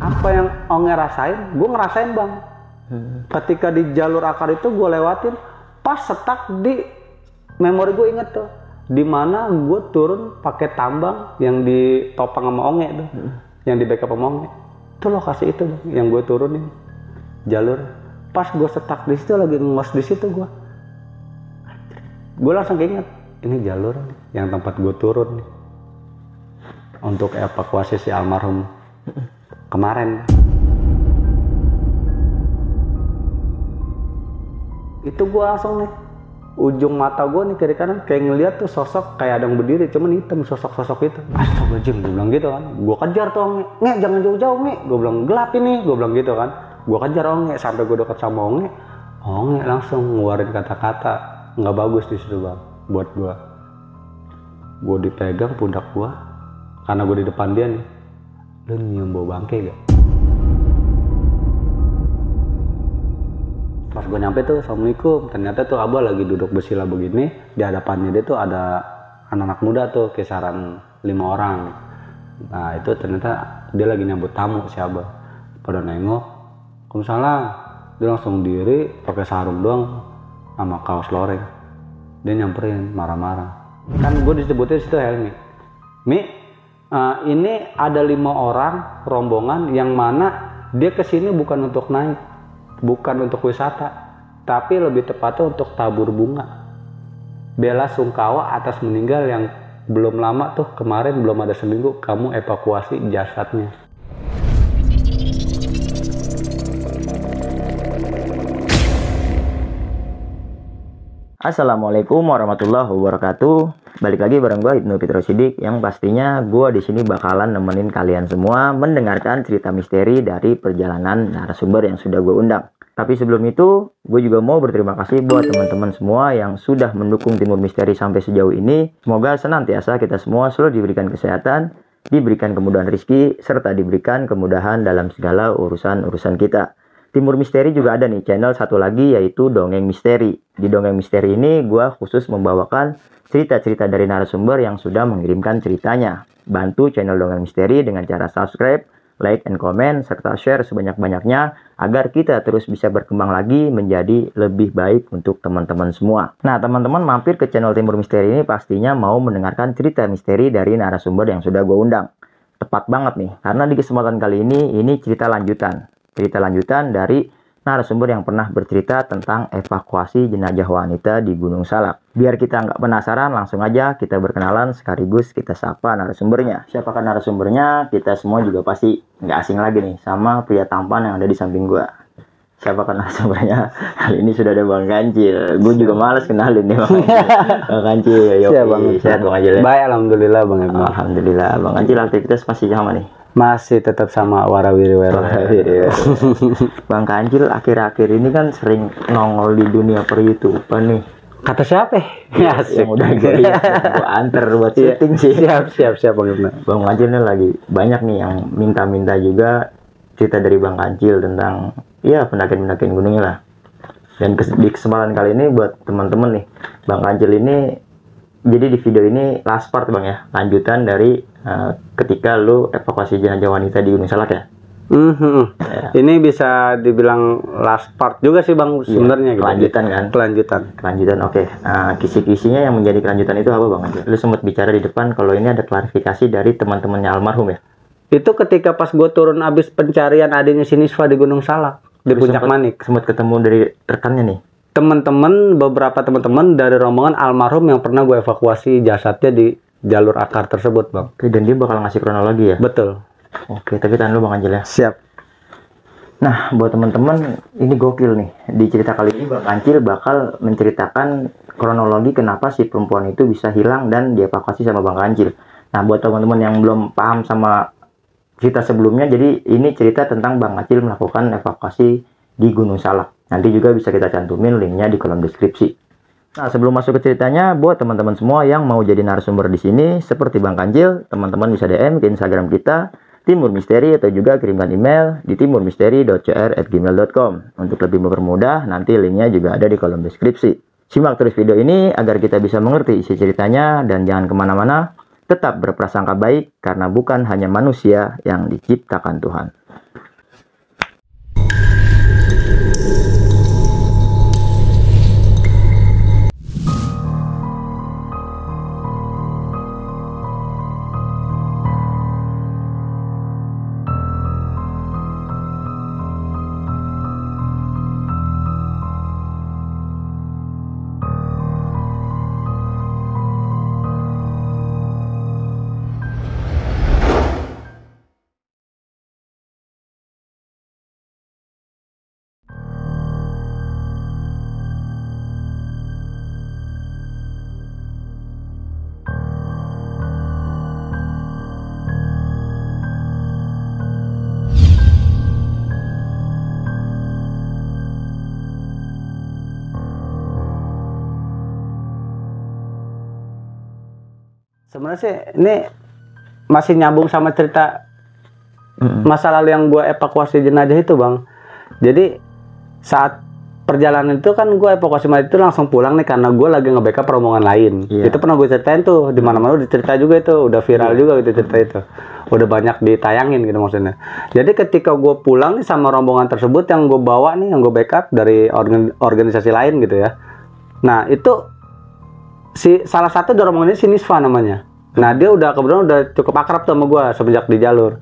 Apa yang Onge rasain, gue ngerasain bang. Ketika di jalur akar itu gue lewatin, pas setak di memori gue inget tuh, dimana gue turun pakai tambang yang ditopang sama Onge tuh, yang di backup sama Onge. Itu lokasi itu bang, yang gue turunin jalur. Pas gue setak di situ lagi ngos di situ gue langsung keinget, ini jalur nih, yang tempat gue turun nih untuk evakuasi si almarhum kemarin. Itu gue langsung nih, ujung mata gue nih kiri kanan kayak ngeliat tuh sosok kayak ada yang berdiri, cuman hitam sosok itu. Astagfirullahaladzim, gue bilang gitu kan. Gue kejar tuh Onge, jangan jauh-jauh Onge. Gue bilang gelap ini, gue bilang gitu kan. Gue kejar Onge sampai gue deket sama Onge langsung ngeluarin kata-kata nggak bagus di situ bang buat gue. Gue dipegang pundak gue karena gue di depan dia nih. Lu nyium bau bangke gak? Pas gue nyampe tuh, assalamualaikum. Ternyata tuh abah lagi duduk bersila begini, di hadapannya dia tuh ada anak-anak muda tuh kisaran 5 orang. Nah itu ternyata dia lagi nyambut tamu si abah. Pada nengok, Waalaikumsalam. Dia langsung diri pakai sarung doang sama kaos loreng. Dia nyamperin marah-marah. Kan gue disebutin situ Helmi. Ini ada 5 orang rombongan yang mana dia kesini bukan untuk naik, bukan untuk wisata, tapi lebih tepatnya untuk tabur bunga. Bela sungkawa atas meninggal yang belum lama tuh, kemarin belum ada seminggu kamu evakuasi jasadnya. Assalamualaikum warahmatullahi wabarakatuh. Balik lagi bareng gue Ibnu Fitro Sidik, yang pastinya gue di sini bakalan nemenin kalian semua mendengarkan cerita misteri dari perjalanan narasumber yang sudah gue undang. Tapi sebelum itu, gue juga mau berterima kasih buat teman-teman semua yang sudah mendukung Timur Misteri sampai sejauh ini. Semoga senantiasa kita semua selalu diberikan kesehatan, diberikan kemudahan rezeki, serta diberikan kemudahan dalam segala urusan-urusan kita. Timur Misteri juga ada nih channel satu lagi, yaitu Dongeng Misteri. Di Dongeng Misteri ini gue khusus membawakan cerita-cerita dari narasumber yang sudah mengirimkan ceritanya. Bantu channel Dongeng Misteri dengan cara subscribe, like, and comment, serta share sebanyak-banyaknya agar kita terus bisa berkembang lagi menjadi lebih baik untuk teman-teman semua. Nah teman-teman mampir ke channel Timur Misteri ini pastinya mau mendengarkan cerita misteri dari narasumber yang sudah gue undang. Tepat banget nih, karena di kesempatan kali ini cerita lanjutan. Cerita lanjutan dari narasumber yang pernah bercerita tentang evakuasi jenazah wanita di Gunung Salak. Biar kita nggak penasaran, langsung aja kita berkenalan sekaligus kita sapa narasumbernya. Siapakah narasumbernya? Kita semua juga pasti nggak asing lagi nih sama pria tampan yang ada di samping gua. Siapakah narasumbernya? Kali ini sudah ada Bang Kancil. Gue juga males kenalin nih Bang Kancil. Bang Kancil, sehat Bang Kancil ya? Baik, alhamdulillah Bang Ibnu. Alhamdulillah. Bang Kancil aktivitas masih sama nih? Masih tetap sama warawiri. Bang Kancil akhir-akhir ini kan sering nongol di dunia per YouTube-an nih. Kata siapa? Ya, yang udah gue lihat, gue anter buat syuting sih. Siap Bang Ibnu. Bang Kancil nih lagi banyak nih yang minta-minta juga cerita dari Bang Kancil tentang ya pendakian gunungnya lah. Dan di kesempatan kali ini buat teman-teman nih, Bang Kancil ini jadi di video ini last part Bang ya, lanjutan dari ketika lu evakuasi jenazah wanita di Gunung Salak ya. Ya. Ini bisa dibilang last part juga sih Bang sebenarnya. Kelanjutan kan? Kelanjutan, oke. Nah, kisi-kisinya yang menjadi kelanjutan itu apa Bang? Lu sempat bicara di depan kalau ini ada klarifikasi dari teman-temannya almarhum ya? Itu ketika pas gue turun abis pencarian adanya Sinisva di Gunung Salak, di Puncak Manik. Sempat ketemu dari rekannya nih? Beberapa teman-teman dari rombongan almarhum yang pernah gue evakuasi jasadnya di jalur akar tersebut Bang. Oke, dan dia bakal ngasih kronologi ya? Betul. Oke, tapi tahan dulu Bang Kancil ya. Siap. Nah, buat teman-teman, ini gokil nih. Di cerita kali ini Bang Kancil bakal menceritakan kronologi kenapa si perempuan itu bisa hilang dan dievakuasi sama Bang Kancil. Nah, buat teman-teman yang belum paham sama cerita sebelumnya, jadi ini cerita tentang Bang Kancil melakukan evakuasi di Gunung Salak. Nanti juga bisa kita cantumin linknya di kolom deskripsi. Nah, sebelum masuk ke ceritanya, buat teman-teman semua yang mau jadi narasumber di sini, seperti Bang Kancil, teman-teman bisa DM ke Instagram kita, Timur Misteri, atau juga kirimkan email di timurmisteri.cr@gmail.com. Untuk lebih mempermudah, nanti linknya juga ada di kolom deskripsi. Simak terus video ini agar kita bisa mengerti isi ceritanya, dan jangan kemana-mana, tetap berprasangka baik karena bukan hanya manusia yang diciptakan Tuhan. Sebenarnya sih ini masih nyambung sama cerita masa lalu yang gue evakuasi jenazah itu bang. Jadi saat perjalanan itu kan gue evakuasi mayat itu langsung pulang nih karena gue lagi nge-backup rombongan lain. Itu pernah gue ceritain tuh di mana-mana udah cerita juga itu, udah viral juga gitu cerita itu. Udah banyak ditayangin gitu maksudnya. Jadi ketika gue pulang nih sama rombongan tersebut yang gue bawa nih, yang gue backup dari organisasi lain gitu ya. Nah itu salah satu dari rombongan ini si Nisfa namanya. Nah dia kebetulan udah cukup akrab sama gue semenjak di jalur.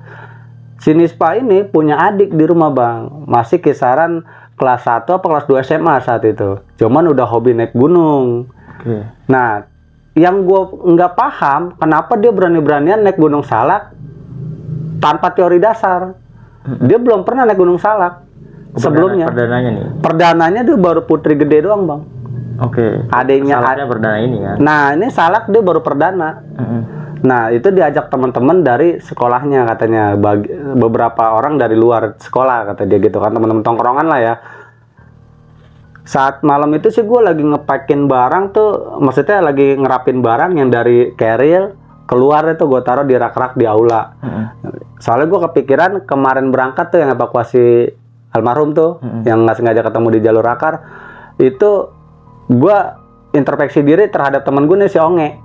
Si Nisfa ini punya adik di rumah bang, masih kisaran kelas 1 apa kelas 2 SMA saat itu. Cuman udah hobi naik gunung. Nah, yang gue nggak paham kenapa dia berani-beranian naik Gunung Salak tanpa teori dasar. Dia belum pernah naik Gunung Salak sebelumnya. Perdananya nih. Perdananya dia baru Putri Gede doang bang. Adiknya Salaknya perdana ini kan. Nah, ini Salak dia baru perdana. Nah, itu diajak teman-teman dari sekolahnya katanya, beberapa orang dari luar sekolah kata dia gitu kan, teman-teman tongkrongan lah ya. Saat malam itu sih gue lagi ngepakin barang tuh, maksudnya lagi ngerapin barang yang dari carrier keluar itu gue taruh di rak-rak di aula. Soalnya gue kepikiran kemarin berangkat tuh yang evakuasi almarhum tuh, yang nggak sengaja ketemu di jalur Akar, itu gue introspeksi diri terhadap temen gue nih si Onge.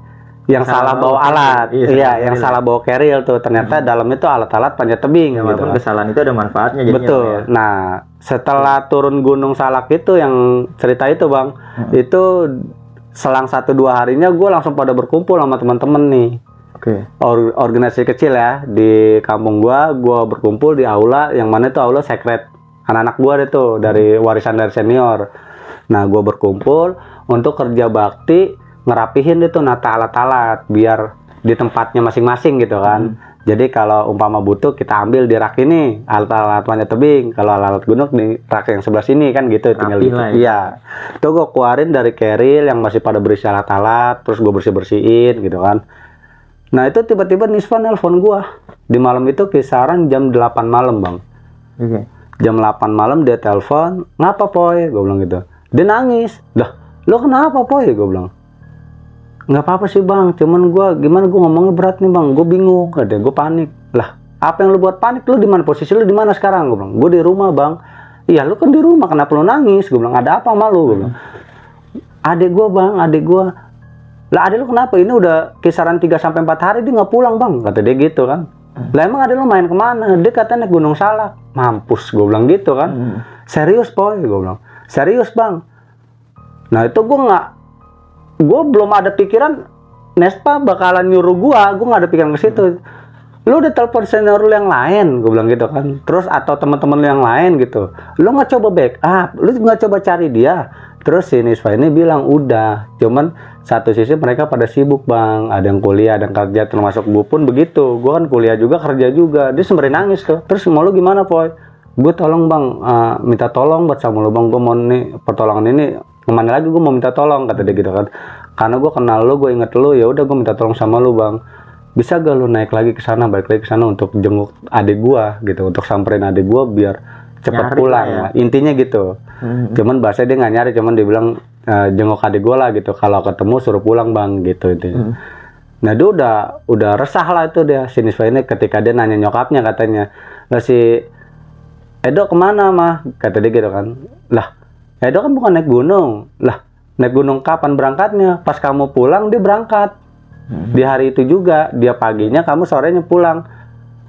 Yang salah bawa alat, yang salah bawa carrier tuh ternyata dalam itu alat-alat panjat tebing. Ya, walaupun kesalahan itu ada manfaatnya. Betul. Ya. Nah, setelah turun Gunung Salak itu yang cerita itu bang, itu selang 1-2 harinya gue langsung pada berkumpul sama teman-teman nih. Organisasi kecil ya di kampung gue berkumpul di aula yang mana itu aula sekret anak-anak gue itu dari warisan dari senior. Nah, gue berkumpul untuk kerja bakti ngerapihin itu nata alat-alat biar di tempatnya masing-masing gitu kan. Jadi kalau umpama butuh kita ambil di rak ini alat-alat panjat tebing, kalau alat gunung di rak yang sebelah sini kan gitu. Tinggal gitu. Iya. Itu gue keluarin dari keril yang masih pada berisi alat-alat, terus gue bersih-bersihin gitu kan. Nah itu tiba-tiba Nisfa nelpon gue di malam itu kisaran jam 8 malam bang. Jam 8 malam dia telepon, ngapa Poy? Gue bilang gitu. Dia nangis. Dah, lo kenapa Poy? Gue bilang. Nggak apa-apa sih bang, cuman gue ngomongnya berat nih bang, gue bingung, gue panik. Lah, apa yang lu buat panik? Lu di mana, posisi lu di mana sekarang? Gue bilang, gue di rumah bang. Iya, lu kan di rumah, kenapa lu nangis? Gue bilang, ada apa sama lu? Gue bilang, adik gue bang, adik gue. Lah adik lu kenapa? Ini udah kisaran 3-4 hari dia nggak pulang bang, kata dia gitu kan. Lah emang adik lu main kemana? Dia katanya naik Gunung Salak. Mampus, gue bilang gitu kan. Serius Poy, gue bilang, serius bang. Nah itu gue belum ada pikiran Nespa bakalan nyuruh gue nggak ada pikiran ke situ. Lu udah telepon senior lu yang lain, gue bilang gitu kan. Terus atau teman-teman lu yang lain gitu, lu nggak coba backup, lu nggak coba cari dia. Terus si Nespa ini bilang udah, cuman satu sisi mereka pada sibuk bang, ada yang kuliah, ada yang kerja, termasuk gue pun begitu. Gue kan kuliah juga, kerja juga. Dia sembari nangis tuh. Terus mau lu gimana Poy? Gue tolong bang, minta tolong buat sama lu bang, gue mau nih pertolongan ini. Kemana lagi gue mau minta tolong, kata dia gitu kan. Karena gue kenal lu, gue inget lu, ya udah gue minta tolong sama lu bang. Bisa gak lu naik lagi ke sana, balik lagi ke sana untuk jenguk adik gue gitu, untuk samperin adik gue biar cepat pulang. Ya. Intinya gitu. Cuman bahasa dia nggak nyari, cuman dia bilang jenguk adik gue lah gitu. Kalau ketemu suruh pulang bang gitu intinya. Nah dia udah resah lah itu dia si Nisfa ini ketika dia nanya nyokapnya katanya, lah si Edo kemana mah? Kata dia gitu kan. Lah Edo kan bukan naik gunung. Lah, naik gunung kapan berangkatnya? Pas kamu pulang dia berangkat. Di hari itu juga, dia paginya, kamu sorenya pulang.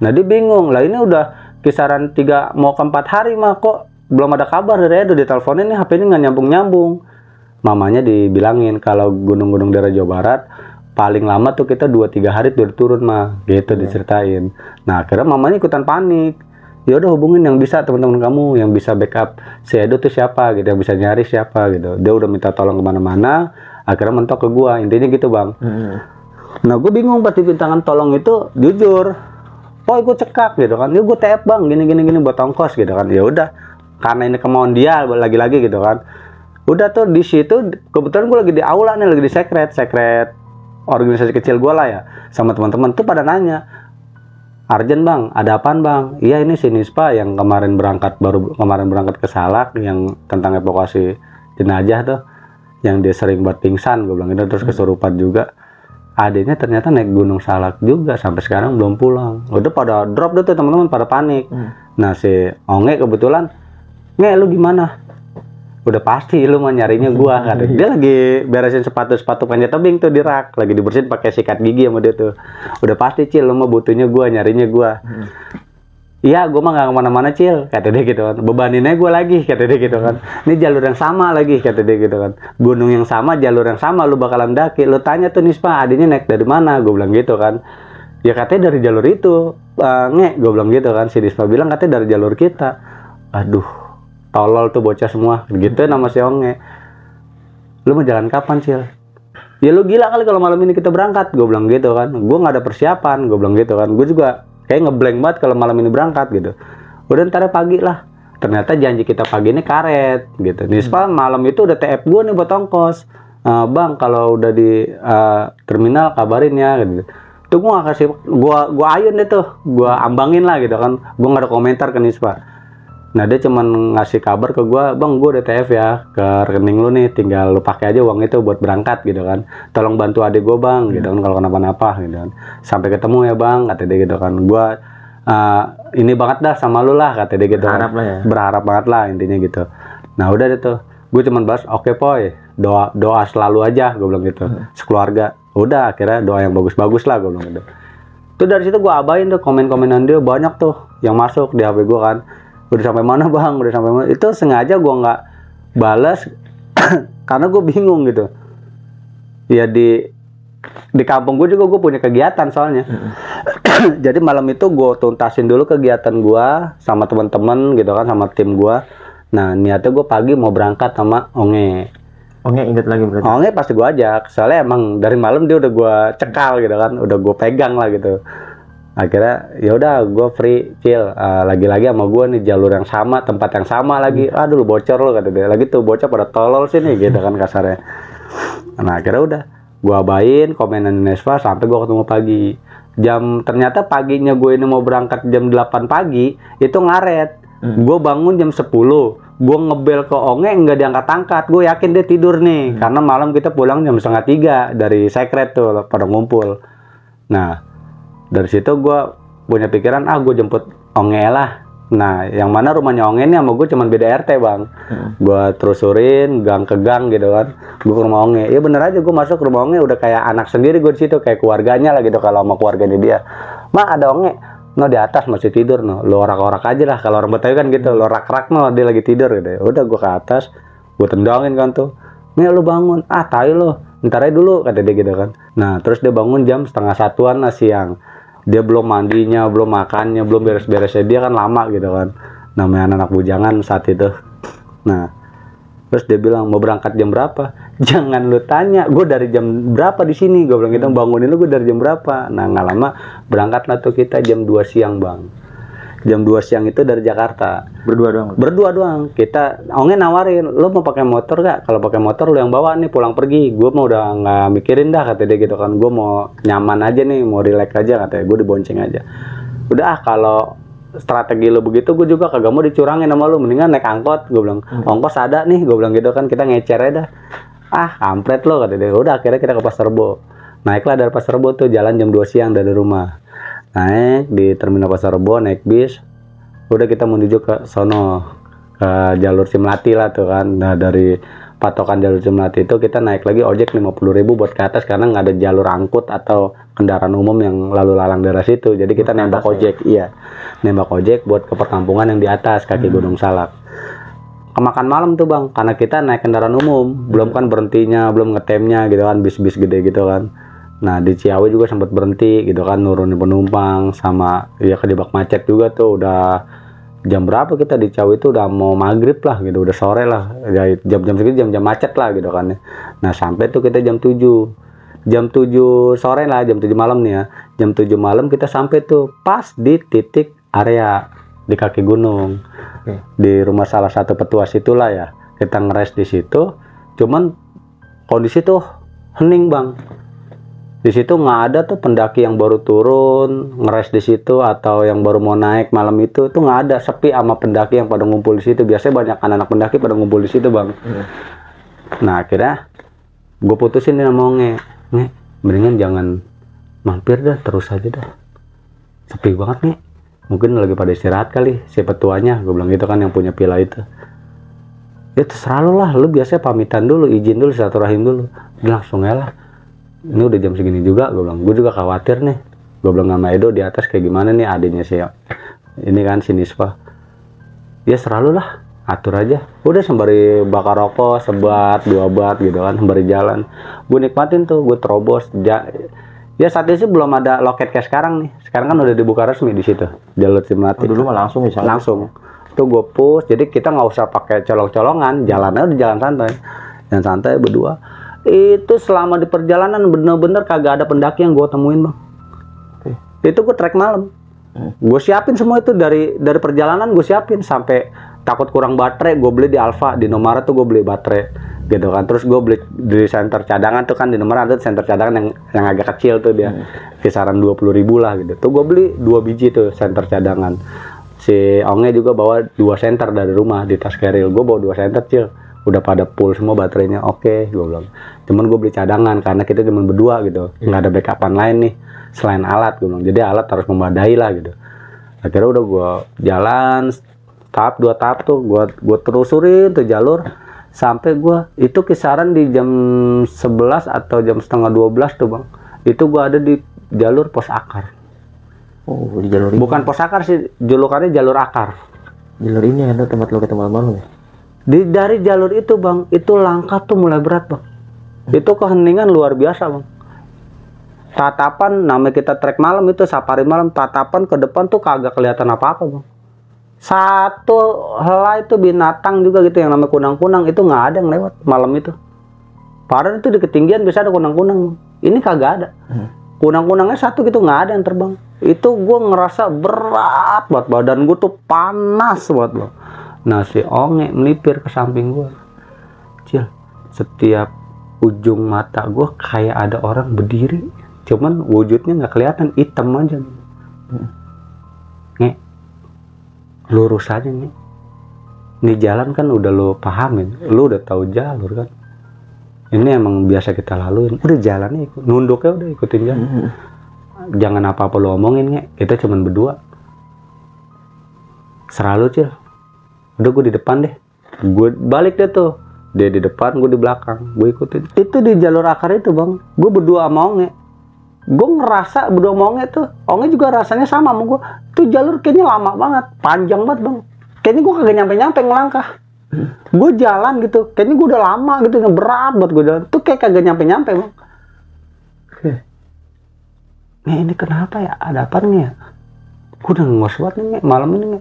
Nah, dia bingung. Lah ini udah kisaran 3 mau ke 4 hari mah kok belum ada kabar dari Edo. Diteleponin nih HP ini nggak nyambung-nyambung. Mamanya dibilangin kalau gunung-gunung daerah Jawa Barat paling lama tuh kita 2-3 hari udah turun mah. Gitu diceritain. Nah, akhirnya mamanya ikutan panik. Ya udah hubungin yang bisa teman-teman kamu yang bisa backup si Edo tuh siapa gitu, yang bisa nyari siapa gitu. Dia udah minta tolong kemana-mana, akhirnya mentok ke gua, intinya gitu bang. Nah gue bingung pas dipintangan tolong itu jujur, gue cekak gitu kan, ya gue TF bang, gini buat ongkos gitu kan. Ya udah, karena ini kemauan dia lagi-lagi gitu kan. Udah tuh di situ kebetulan gue lagi di aula nih, lagi di sekret organisasi kecil gue lah ya, sama teman-teman tuh pada nanya. Arjen bang, ada apaan bang? Iya ini si Nispa yang kemarin berangkat ke Salak yang tentang evakuasi jenazah tuh, yang dia sering buat pingsan, gue bilang itu terus kesurupan juga. adiknya ternyata naik Gunung Salak juga sampai sekarang belum pulang. Udah pada drop deh tuh teman-teman, pada panik. Nah si Onge kebetulan, "Nge, lu gimana?" "Udah pasti lu mau nyarinya gua," katanya. Dia lagi beresin sepatu panjat tebing tuh di rak, lagi dibersihin pakai sikat gigi sama dia tuh. "Udah pasti Cil, lu mau butuhnya gua, nyarinya gua." "Iya, gue mah gak kemana-mana Cil," kata dia gitu kan. "Bebaninnya gue lagi," kata dia gitu kan. "Ini jalur yang sama lagi," kata dia gitu kan. "Gunung yang sama, jalur yang sama, lu bakalan daki. Lu tanya tuh Nispa, adiknya naik dari mana?" Gue bilang gitu kan. "Ya katanya dari jalur itu, Nge," gue bilang gitu kan. Si Nispa bilang katanya dari jalur kita. Aduh, tolol tuh bocah semua. Gitu nama si Onge. "Lu mau jalan kapan Cil?" "Ya lu gila kali kalau malam ini kita berangkat," gue bilang gitu kan. "Gue gak ada persiapan," gue bilang gitu kan. Gue juga kayak ngeblank banget kalau malam ini berangkat gitu. Udah ntar pagi lah. Ternyata janji kita pagi ini karet gitu. Nispa malam itu udah TF gue nih buat ongkos. "Bang, kalau udah di terminal kabarin ya," gitu. Tuh gue gak kasih, gue ayun deh tuh, gue ambangin lah gitu kan. Gue gak ada komentar ke Nispa. Nah dia cuman ngasih kabar ke gue, "Bang, gue udah TF ya ke rekening lu nih, tinggal lu pakai aja uang itu buat berangkat gitu kan. Tolong bantu adik gue bang," gitu kan, "kalau kenapa-napa gitu kan. Sampai ketemu ya bang," kata dia gitu kan. "Gue ini banget dah sama lu lah," kata dia gitu. Berharap lah ya. Berharap banget lah intinya gitu. Nah udah deh tuh, gue cuman balas, "Oke Poy, doa selalu aja," gue bilang gitu. Sekeluarga. Udah akhirnya doa yang bagus-bagus lah gue bilang gitu. Tuh dari situ gue abain tuh komen-komenan dia banyak tuh yang masuk di HP gue kan. "Udah sampai mana bang? Udah sampai mana?" Itu sengaja gue nggak balas karena gue bingung gitu. Ya di kampung gue juga gue punya kegiatan soalnya. Jadi malam itu gue tuntasin dulu kegiatan gue sama teman-teman gitu kan, sama tim gue. Nah niatnya gue pagi mau berangkat sama Onge. Onge inget lagi berarti. Onge pasti gue ajak, soalnya emang dari malam dia udah gue cekal gitu kan, udah gue pegang lah gitu. Akhirnya ya udah gue free Cil, lagi-lagi sama gue nih jalur yang sama, tempat yang sama lagi. "Aduh lu bocor lu," kata dia. "Lagi tuh bocor pada tolol sih nih," gitu kan kasarnya. Nah akhirnya udah gue abain komenan Nesva sampai gue ketemu pagi. Ternyata paginya gue ini mau berangkat jam 8 pagi itu ngaret. Gue bangun jam 10, gue ngebel ke Onge nggak diangkat-angkat. Gue yakin dia tidur nih, karena malam kita pulang jam 2:30 dari Secret tuh pada ngumpul. Nah dari situ gue punya pikiran, gue jemput Onge lah. Nah yang mana rumahnya Onge ini sama gue cuman beda RT bang. Gue terusurin gang ke gang gitu kan, gue ke rumah Onge. Ya bener aja gue masuk ke rumah Onge udah kayak anak sendiri gue di situ, kayak keluarganya lah gitu. Kalau sama keluarganya dia, "Ma ada Onge," "No di atas masih tidur no, lo orak-orak aja lah," kalau orang Betawi kan gitu, "lo rak-rak no, dia lagi tidur," gitu. Udah gue ke atas, gue tendangin kan tuh, "Nih lu bangun," "Tai lo, ntar aja dulu," kata dia gitu kan. Nah terus dia bangun jam 12:30 lah siang. Dia belum mandinya, belum makannya, belum beres-beresnya, dia kan lama gitu kan, namanya anak bujangan saat itu. Nah terus dia bilang, "Mau berangkat jam berapa?" "Jangan lu tanya, gue dari jam berapa di sini," gue bilang gitu. "Bangunin lu gue dari jam berapa?" Nah nggak lama berangkatlah tuh kita jam 2 siang bang. Jam 2 siang itu dari Jakarta. Berdua doang. Kita Onge nawarin, "Lu mau pakai motor gak? Kalau pakai motor lu yang bawa nih pulang pergi. Gue mau udah nggak mikirin dah," kata dia gitu kan. "Gue mau nyaman aja nih, mau relax aja," katanya. "Gue dibonceng aja." "Udah kalau strategi lu begitu, gue juga kagak mau dicurangin sama lu, mendingan naik angkot," gue bilang. "Ongkos ada nih," gue bilang gitu kan, "kita ngecer aja dah." Kampret lo," kata dia. Udah akhirnya kita ke Pasar Rebo. Naiklah dari Pasar Rebo tuh, jalan jam 2 siang dari rumah. Naik di terminal Pasar Rebo, naik bis. Udah kita menuju ke sono, ke jalur Cimlati lah tuh kan. Nah dari patokan jalur Cimlati itu kita naik lagi ojek 50.000 buat ke atas, karena nggak ada jalur angkut atau kendaraan umum yang lalu lalang daerah situ. Jadi kita nembak ojek, iya, nembak ojek buat ke perkampungan yang di atas kaki Gunung Salak. Kemakan malam tuh bang, karena kita naik kendaraan umum, belum kan berhentinya, belum ngetemnya gitu kan, bis-bis gede gitu kan. Nah di Ciawi juga sempat berhenti gitu kan, nurunin penumpang, sama ya kedibak macet juga tuh. Udah jam berapa kita di Ciawi itu, udah mau maghrib lah gitu, udah sore lah ya, jam-jam segitu jam-jam macet lah gitu kan. Nah sampai tuh kita jam 7 sore lah, jam 7 malam nih ya. Jam 7 malam kita sampai tuh pas di titik area di kaki gunung, di rumah salah satu petuas itulah ya. Kita ngeres di situ, cuman kondisi tuh hening bang. Di situ nggak ada tuh pendaki yang baru turun ngeres di situ atau yang baru mau naik malam itu tuh nggak ada, sepi sama pendaki yang pada ngumpul di situ. Biasanya banyak anak-anak pendaki pada ngumpul di situ bang. Nah akhirnya gue putusin nih sama Onge, mendingan jangan mampir dah, terus aja dah, sepi banget nih, mungkin lagi pada istirahat kali si petuanya, gue bilang gitu kan, yang punya villa itu. Ya terserah lu lah, lu biasanya pamitan dulu, izin dulu, silaturahim dulu. Dia langsung ya lah, ini udah jam segini juga, gue bilang, gue juga khawatir nih, gue bilang sama Edo di atas kayak gimana nih adiknya sih, ini kan si Nispa. Ya serah lu lah, atur aja. Udah sembari bakar rokok, sebat, 2 bat gitu kan, sembari jalan. Gue nikmatin tuh, gue terobos. Ya saat itu sih belum ada loket kayak sekarang nih. Sekarang kan udah dibuka resmi di situ. Jalur Cimati. Dulu mah langsung misalnya. Langsung. Tuh gue push, jadi kita nggak usah pakai colong-colongan, jalannya udah jalan santai. Jalan santai berdua. Itu selama di perjalanan bener-bener kagak ada pendaki yang gue temuin, Bang. Itu gue trek malam. Gue siapin semua itu dari perjalanan, gue siapin sampai takut kurang baterai, gue beli di Alfa, di Nomara tuh gue beli baterai gitu kan. Terus gue beli di center cadangan tuh kan, di Nomara ada center cadangan yang agak kecil tuh, dia kisaran 20.000 lah gitu. Tuh gue beli 2 biji tuh center cadangan. Si Onge juga bawa 2 center dari rumah di tas keril. Gue bawa 2 center, Cil. Udah pada full semua baterainya, oke, gue bilang. Cuman gue beli cadangan karena kita cuma berdua gitu, nggak ada backupan lain nih selain alat, gue bilang. Jadi alat harus memadai lah gitu. Akhirnya udah gue jalan tahap 2 tahap tuh, gue terusurin tuh jalur sampai gue itu kisaran di jam 11 atau jam setengah 12 tuh, Bang. Itu gue ada di jalur pos akar. Oh, di jalur ini. Bukan pos akar sih, julukannya jalur akar. Jalur ini ada tempat lo ketemu malam ya? Dari jalur itu, Bang, itu langkah tuh mulai berat, Bang. Itu keheningan luar biasa, Bang. Tatapan, namanya kita trek malam itu, safari malam, tatapan ke depan tuh kagak kelihatan apa-apa, Bang. Satu helai itu binatang juga gitu yang namanya kunang-kunang, itu nggak ada yang lewat malam itu. Padahal itu di ketinggian bisa ada kunang-kunang. Ini kagak ada. Kunang-kunangnya satu gitu, nggak ada yang terbang. Itu gue ngerasa berat banget, badan gue tuh panas banget, Bang. Nah si Onge melipir ke samping gue, Cil, setiap ujung mata gue kayak ada orang berdiri, cuman wujudnya nggak kelihatan, hitam aja. Nge, lurus aja nih. Ini jalan kan udah lo pahamin, lo udah tahu jalur kan. Ini emang biasa kita laluin, udah jalannya ikut, nunduknya udah ikutin jalan. Jangan apa-apa lo omongin, Nge, kita cuman berdua. Serah lo, Cil. Udah gue di depan deh, gue balik deh tuh, dia di depan, gue di belakang, gue ikutin. Itu di jalur akar itu, Bang, gue berdua sama Onge. Gue ngerasa berdua sama Onge tuh, Onge juga rasanya sama sama gue. Tuh jalur kayaknya lama banget, panjang banget, Bang. Kayaknya gue kagak nyampe-nyampe ngelangkah. Gue jalan gitu, kayaknya gue udah lama gitu, berat buat gue jalan. Tuh kayak kagak nyampe-nyampe, Bang. Ini kenapa ya? Ada apa nih ya? Gue udah ngos banget nih, malam ini, Nge.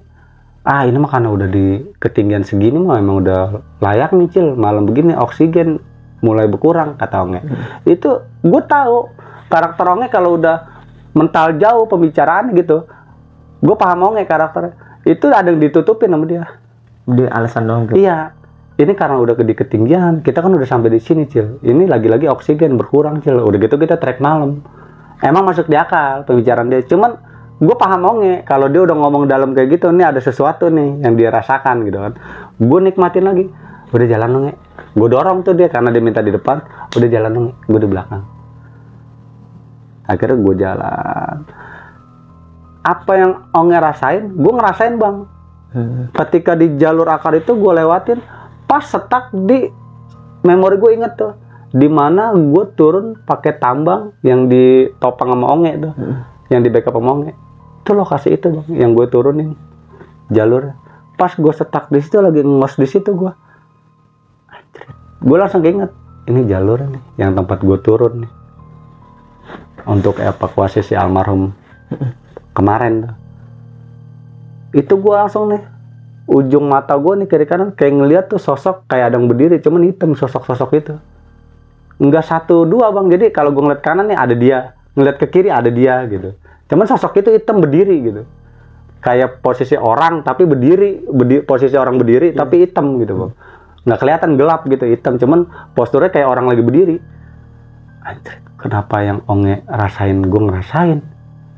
Ini mah karena udah di ketinggian segini mah emang udah layak nih, Cil. Malam begini oksigen mulai berkurang, kata Onge. Itu gue tahu karakter Onge kalau udah mental jauh pembicaraan gitu. Gue paham Onge karakternya. Itu ada yang ditutupin sama dia. Dia alasan dong. Iya. Ini karena udah di ketinggian, kita kan udah sampai di sini, Cil. Ini lagi-lagi oksigen berkurang, Cil. Udah gitu kita trek malam. Emang masuk di akal pembicaraan dia. Cuman gue paham Onge, kalau dia udah ngomong dalam kayak gitu, nih ada sesuatu nih yang dia rasakan gitu kan. Gue nikmatin lagi, udah jalan Onge. Gue dorong tuh dia karena dia minta di depan, udah jalan Onge, gue di belakang. Akhirnya gue jalan. Apa yang Onge rasain, gue ngerasain, Bang. Ketika di jalur akar itu gue lewatin, pas setak di memori gue inget tuh, dimana gue turun pakai tambang yang ditopang sama Onge tuh, yang di backup sama Onge. Itu lokasi itu, Bang, yang gue turunin jalur. Pas gue setak di situ, lagi ngos di situ gue langsung keinget, ini jalur nih yang tempat gue turun nih untuk evakuasi si almarhum kemarin tuh. Itu gue langsung nih, ujung mata gue nih kiri kanan kayak ngeliat tuh sosok kayak ada yang berdiri, cuman hitam sosok-sosok itu. Enggak 1, 2, Bang. Jadi kalau gue ngeliat kanan nih ada dia, ngeliat ke kiri ada dia gitu. Cuman sosok itu hitam berdiri gitu. Kayak posisi orang tapi berdiri posisi orang berdiri tapi hitam gitu, Bang. Nggak kelihatan, gelap gitu, hitam. Cuman posturnya kayak orang lagi berdiri. Anjir, kenapa yang Onge rasain gue ngerasain?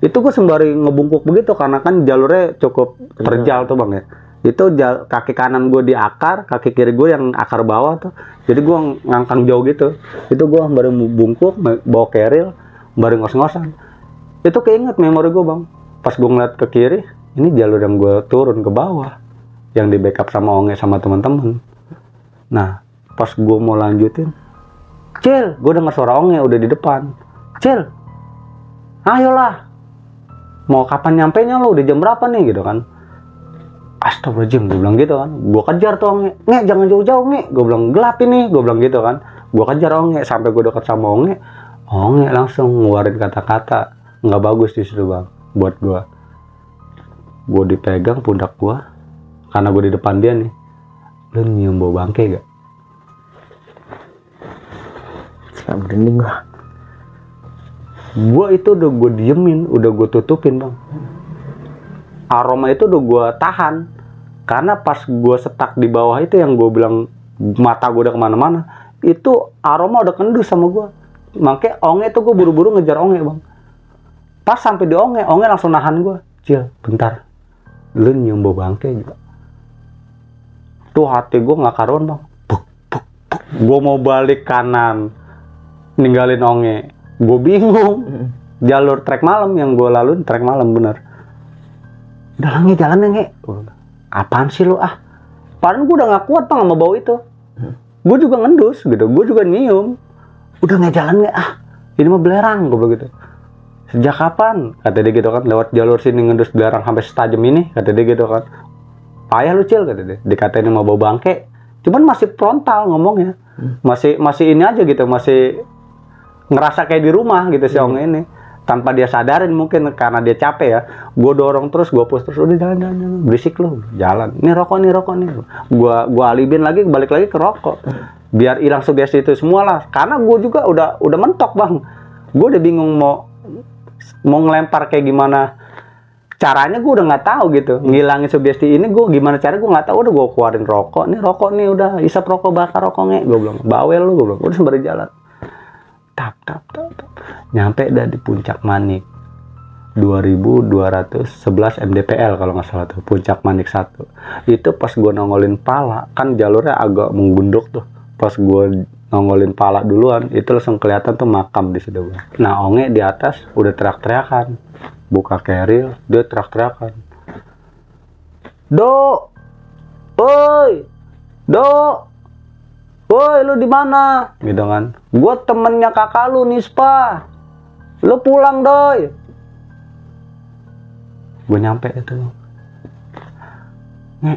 Itu gue sembari ngebungkuk begitu karena kan jalurnya cukup terjal tuh, Bang, ya. Itu kaki kanan gue di akar, kaki kiri gue yang akar bawah tuh. Jadi gue ngangkang jauh gitu. Itu gue baru bungkuk, bawa keril, baru ngos-ngosan. Itu keinget memori gue bang. Pas gue ngeliat ke kiri, ini jalur yang gue turun ke bawah, yang di backup sama Onge sama teman-teman. Nah, pas gue mau lanjutin, Cil, gue dengar suara Onge udah di depan. Cil, ayolah, mau kapan nyampe nya lo? Udah jam berapa nih gitu kan? Astagfirullahaladzim, gue bilang gitu kan. Gue kejar tuh Onge, Nge jangan jauh-jauh Nge. Gue bilang gelap ini, gue bilang gitu kan. Gue kejar Onge sampai gue dekat sama Onge. Onge langsung ngeluarin kata-kata nggak bagus di situ bang, buat gue. Gue dipegang pundak gue, karena gue di depan dia nih. Lu nyium bau bangke gak? Sekarang merinding gue. Gue itu udah gue diemin, udah gue tutupin bang. Aroma itu udah gue tahan. Karena pas gue setak di bawah itu yang gue bilang mata gue udah kemana-mana. Itu aroma udah kendus sama gue. Makanya Onge itu gue buru-buru ngejar Onge bang. Pas sampai di Onge langsung nahan gue. Cil, bentar. Lu nyium bau bangke juga. Tuh hati gue gak karuan bang. Buk, buk, buk. Gue mau balik kanan, ninggalin Onge. Gue bingung. Jalur trek malam yang gue laluin trek malam bener. Udah Nge, jalan Nge. Apaan sih lu ah? Padahal gue udah gak kuat bang sama bau itu. Gue juga ngendus gitu. Gue juga nyium. Udah Nge, jalan Nge ah. Ini mah belerang gue begitu. Sejak kapan? Kata dia gitu kan. Lewat jalur sini ngendus belerang sampai setajam ini. Kata dia gitu kan. Payah lu Cil, kata dia. Dikatain sama bau bangke. Cuman masih frontal ngomongnya. Masih ini aja gitu. Masih ngerasa kayak di rumah gitu si Onge ini. Tanpa dia sadarin mungkin karena dia capek ya. Gue dorong terus, gue push terus. Udah jalan. Berisik lu. Jalan. Ini rokok nih. Gue alibin lagi, balik lagi ke rokok. Biar hilang sugesti itu semua lah. Karena gue juga udah mentok bang. Gue udah bingung mau ngelempar kayak gimana caranya. Gue udah nggak tahu gitu. Ngilangin sugesti ini gue gimana cara gue nggak tahu. Udah gue keluarin rokok nih udah isap rokok, bakar rokok Nge. Gue bilang bawel lu, gue bilang udah sembari jalan. Tap. Nyampe dah di Puncak Manik 2211 mdpl kalau nggak salah tuh. Puncak Manik 1 itu pas gue nongolin pala kan jalurnya agak menggunduk tuh. Pas gue nongolin pala duluan itu langsung kelihatan tuh makam di situ. Nah Onge di atas udah teriak-teriakan, buka keril dia teriak-teriakan, Do, woi lu di mana? Gitu kan. Gue temennya kakak lu Nispa. Lu pulang doi. Gue nyampe itu. Nge,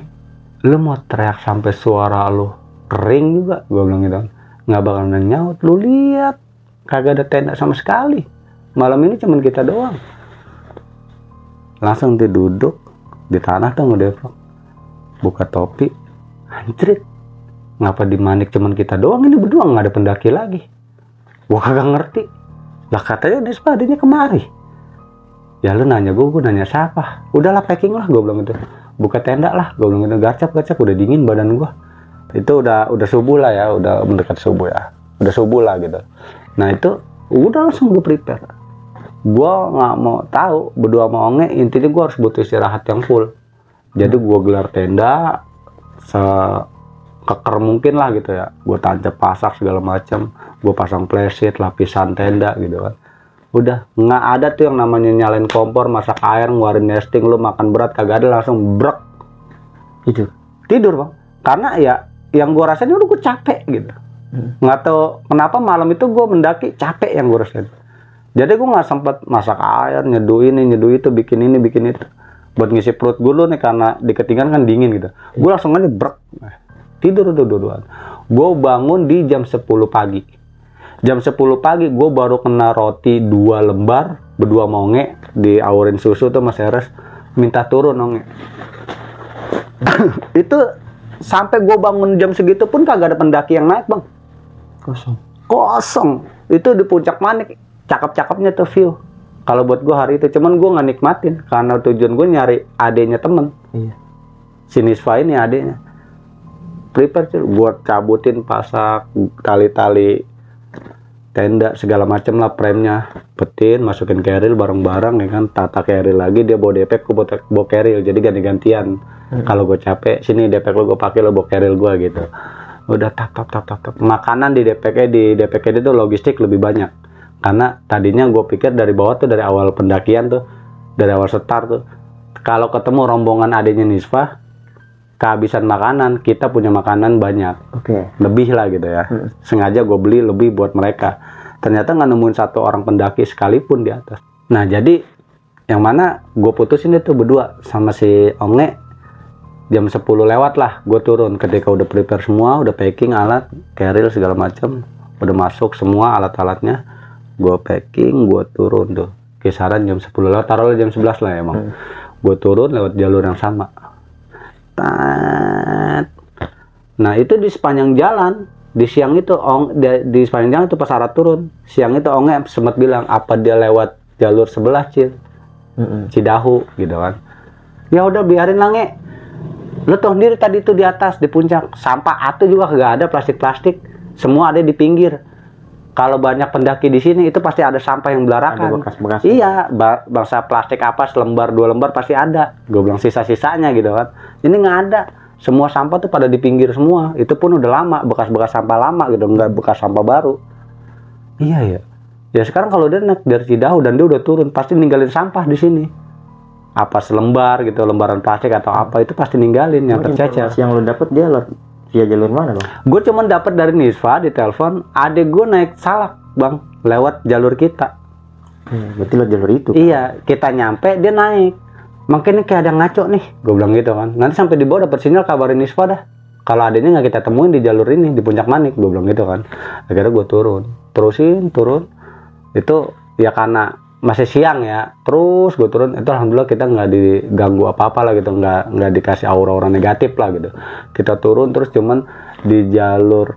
lu mau teriak sampai suara lu kering juga? Gue bilang gitu kan. Nggak bakal nyaut. Lu lihat, kagak ada tenda sama sekali. Malam ini cuman kita doang. Langsung dia duduk di tanah tuh ngedevlog. Buka topi, anjrit. Ngapa di Manik cuman kita doang, ini berdua nggak ada pendaki lagi. Gua kagak ngerti. Lah katanya dia sepadinya kemari. Ya lu nanya gue nanya siapa? Udahlah packing lah, gue bilang gitu. Buka tenda lah, gue bilang gitu. Gacap udah dingin badan gua. Itu udah subuh lah ya, udah mendekat subuh ya. Udah subuh lah gitu. Nah itu udah langsung gue prepare. Gua nggak mau tahu berdua sama Onge, intinya gua harus butuh istirahat yang full. Jadi gua gelar tenda keker mungkin lah gitu ya. Gue tancap pasak segala macam, gue pasang flashlight, lapisan tenda gitu kan. Udah nggak ada tuh yang namanya nyalain kompor, masak air, ngeluarin nesting, lu makan berat kagak ada, langsung brek tidur bang. Karena ya yang gue rasain udah gue capek gitu. Nggak tahu kenapa malam itu gue mendaki capek yang gue rasain. Jadi gue nggak sempet masak air, nyeduh ini nyeduh itu, bikin ini bikin itu buat ngisi perut gue dulu nih, karena di ketinggian kan dingin gitu. Gue langsung aja brek. Tidur dua-duaan. Gue bangun di jam 10 pagi. Jam 10 pagi gue baru kena roti 2 lembar. Berdua sama Onge diawurin susu tuh Mas Eres. Minta turun Onge. Itu sampai gue bangun jam segitu pun kagak ada pendaki yang naik bang. Kosong. Itu di Puncak Manik. Cakep-cakepnya tuh view. Kalau buat gue hari itu. Cuman gue nggak nikmatin. Karena tujuan gue nyari adenya temen. Iya. Si Nisfa ini adenya. Prepare gue cabutin pasak, tali-tali tenda segala macam lah, premnya petin, masukin keril bareng-bareng ya kan, tata keril lagi, dia bawa depek, gue bawa keril, jadi ganti-gantian. Kalau gue capek, sini DPK lo gue pakai, lo bawa keril gue gitu. Udah tap. Makanan di DPK itu logistik lebih banyak. Karena tadinya gue pikir dari bawah tuh, dari awal pendakian tuh, dari awal start tuh, kalau ketemu rombongan adanya Nisfa, kehabisan makanan, kita punya makanan banyak. Lebih lah gitu ya. Sengaja gue beli lebih buat mereka. Ternyata nggak nemuin satu orang pendaki sekalipun di atas. Nah jadi yang mana gue putusin itu berdua sama si Onge, jam 10 lewat lah gue turun. Ketika udah prepare semua, udah packing alat, keril segala macam, udah masuk semua alat-alatnya, gue packing, gue turun tuh kisaran jam 10 lewat, taruhlah jam 11 lah emang. Gue turun lewat jalur yang sama. Nah itu di sepanjang jalan, di siang itu di sepanjang jalan itu pas arah turun, siang itu Onge sempat bilang apa dia lewat jalur sebelah Cidahu gitu kan. Ya udah biarin lah Nge, lu tahu sendiri tadi tuh di atas di puncak sampah atuh juga kagak ada, plastik semua ada di pinggir. Kalau banyak pendaki di sini itu pasti ada sampah yang belarakan. Ada bekas-bekas. Iya, bangsa plastik apa selembar 2 lembar pasti ada. Gue bilang sisa-sisanya gitu kan. Ini nggak ada. Semua sampah tuh pada di pinggir semua. Itu pun udah lama, bekas-bekas sampah lama gitu, nggak bekas sampah baru. Iya ya. Ya sekarang kalau dia naik dari Cidahu dan dia udah turun, pasti ninggalin sampah di sini. Apa selembar gitu, lembaran plastik atau apa itu pasti ninggalin yang tercecer. Yang lu dapet dia via jalur mana bang? Gue cuman dapat dari Nisfa di telepon, adek gue naik Salak bang, lewat jalur kita. Berarti lo jalur itu kan? Iya, kita nyampe dia naik. Makanya kayak ada ngaco nih, gue bilang gitu kan. Nanti sampai di bawah dapat sinyal kabarin Nisfa dah. Kalau adanya nggak kita temuin di jalur ini di Puncak Manik, gue bilang gitu kan. Akhirnya gue turun. Itu ya karena masih siang ya, terus gue turun. Itu alhamdulillah kita nggak diganggu apa-apa lah gitu, nggak dikasih aura-aura negatif lah gitu. Kita turun terus cuman di jalur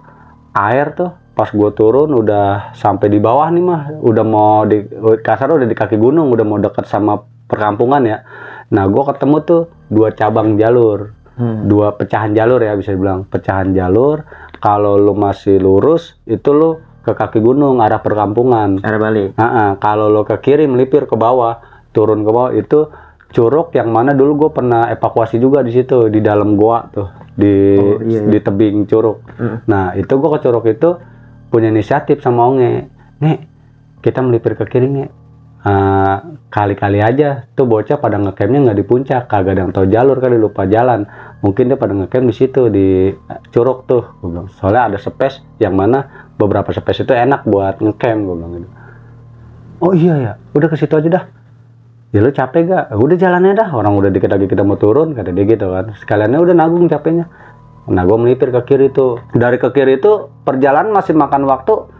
air tuh, pas gue turun udah sampai di bawah nih mah, udah mau di kasar udah di kaki gunung, udah mau deket sama perkampungan ya. Nah gue ketemu tuh 2 cabang jalur, 2 pecahan jalur ya, bisa dibilang pecahan jalur. Kalau lu masih lurus itu lu ke kaki gunung arah perkampungan, arah balik. Kalau lo ke kiri melipir ke bawah, turun ke bawah itu curug yang mana dulu gue pernah evakuasi juga di situ, di dalam goa tuh, di tebing curug. Nah itu gue ke curug itu punya inisiatif sama Onge, Nge, kita melipir ke kiri Nge. Kali-kali aja tuh bocah pada ngecampnya nggak di puncak, kagak ada yang tahu jalur kali, lupa jalan, mungkin dia pada ngecamp di situ di curug tuh. Gue bilang soalnya ada space yang mana beberapa space itu enak buat ngecamp, gue bilang gitu. Oh iya ya, udah ke situ aja dah. Ya lu capek gak? Udah jalannya dah, orang udah dikit lagi kita mau turun, kata dia gitu kan. Sekaliannya udah nanggung capeknya. Nah gue melipir ke kiri tuh. Dari ke kiri itu perjalanan masih makan waktu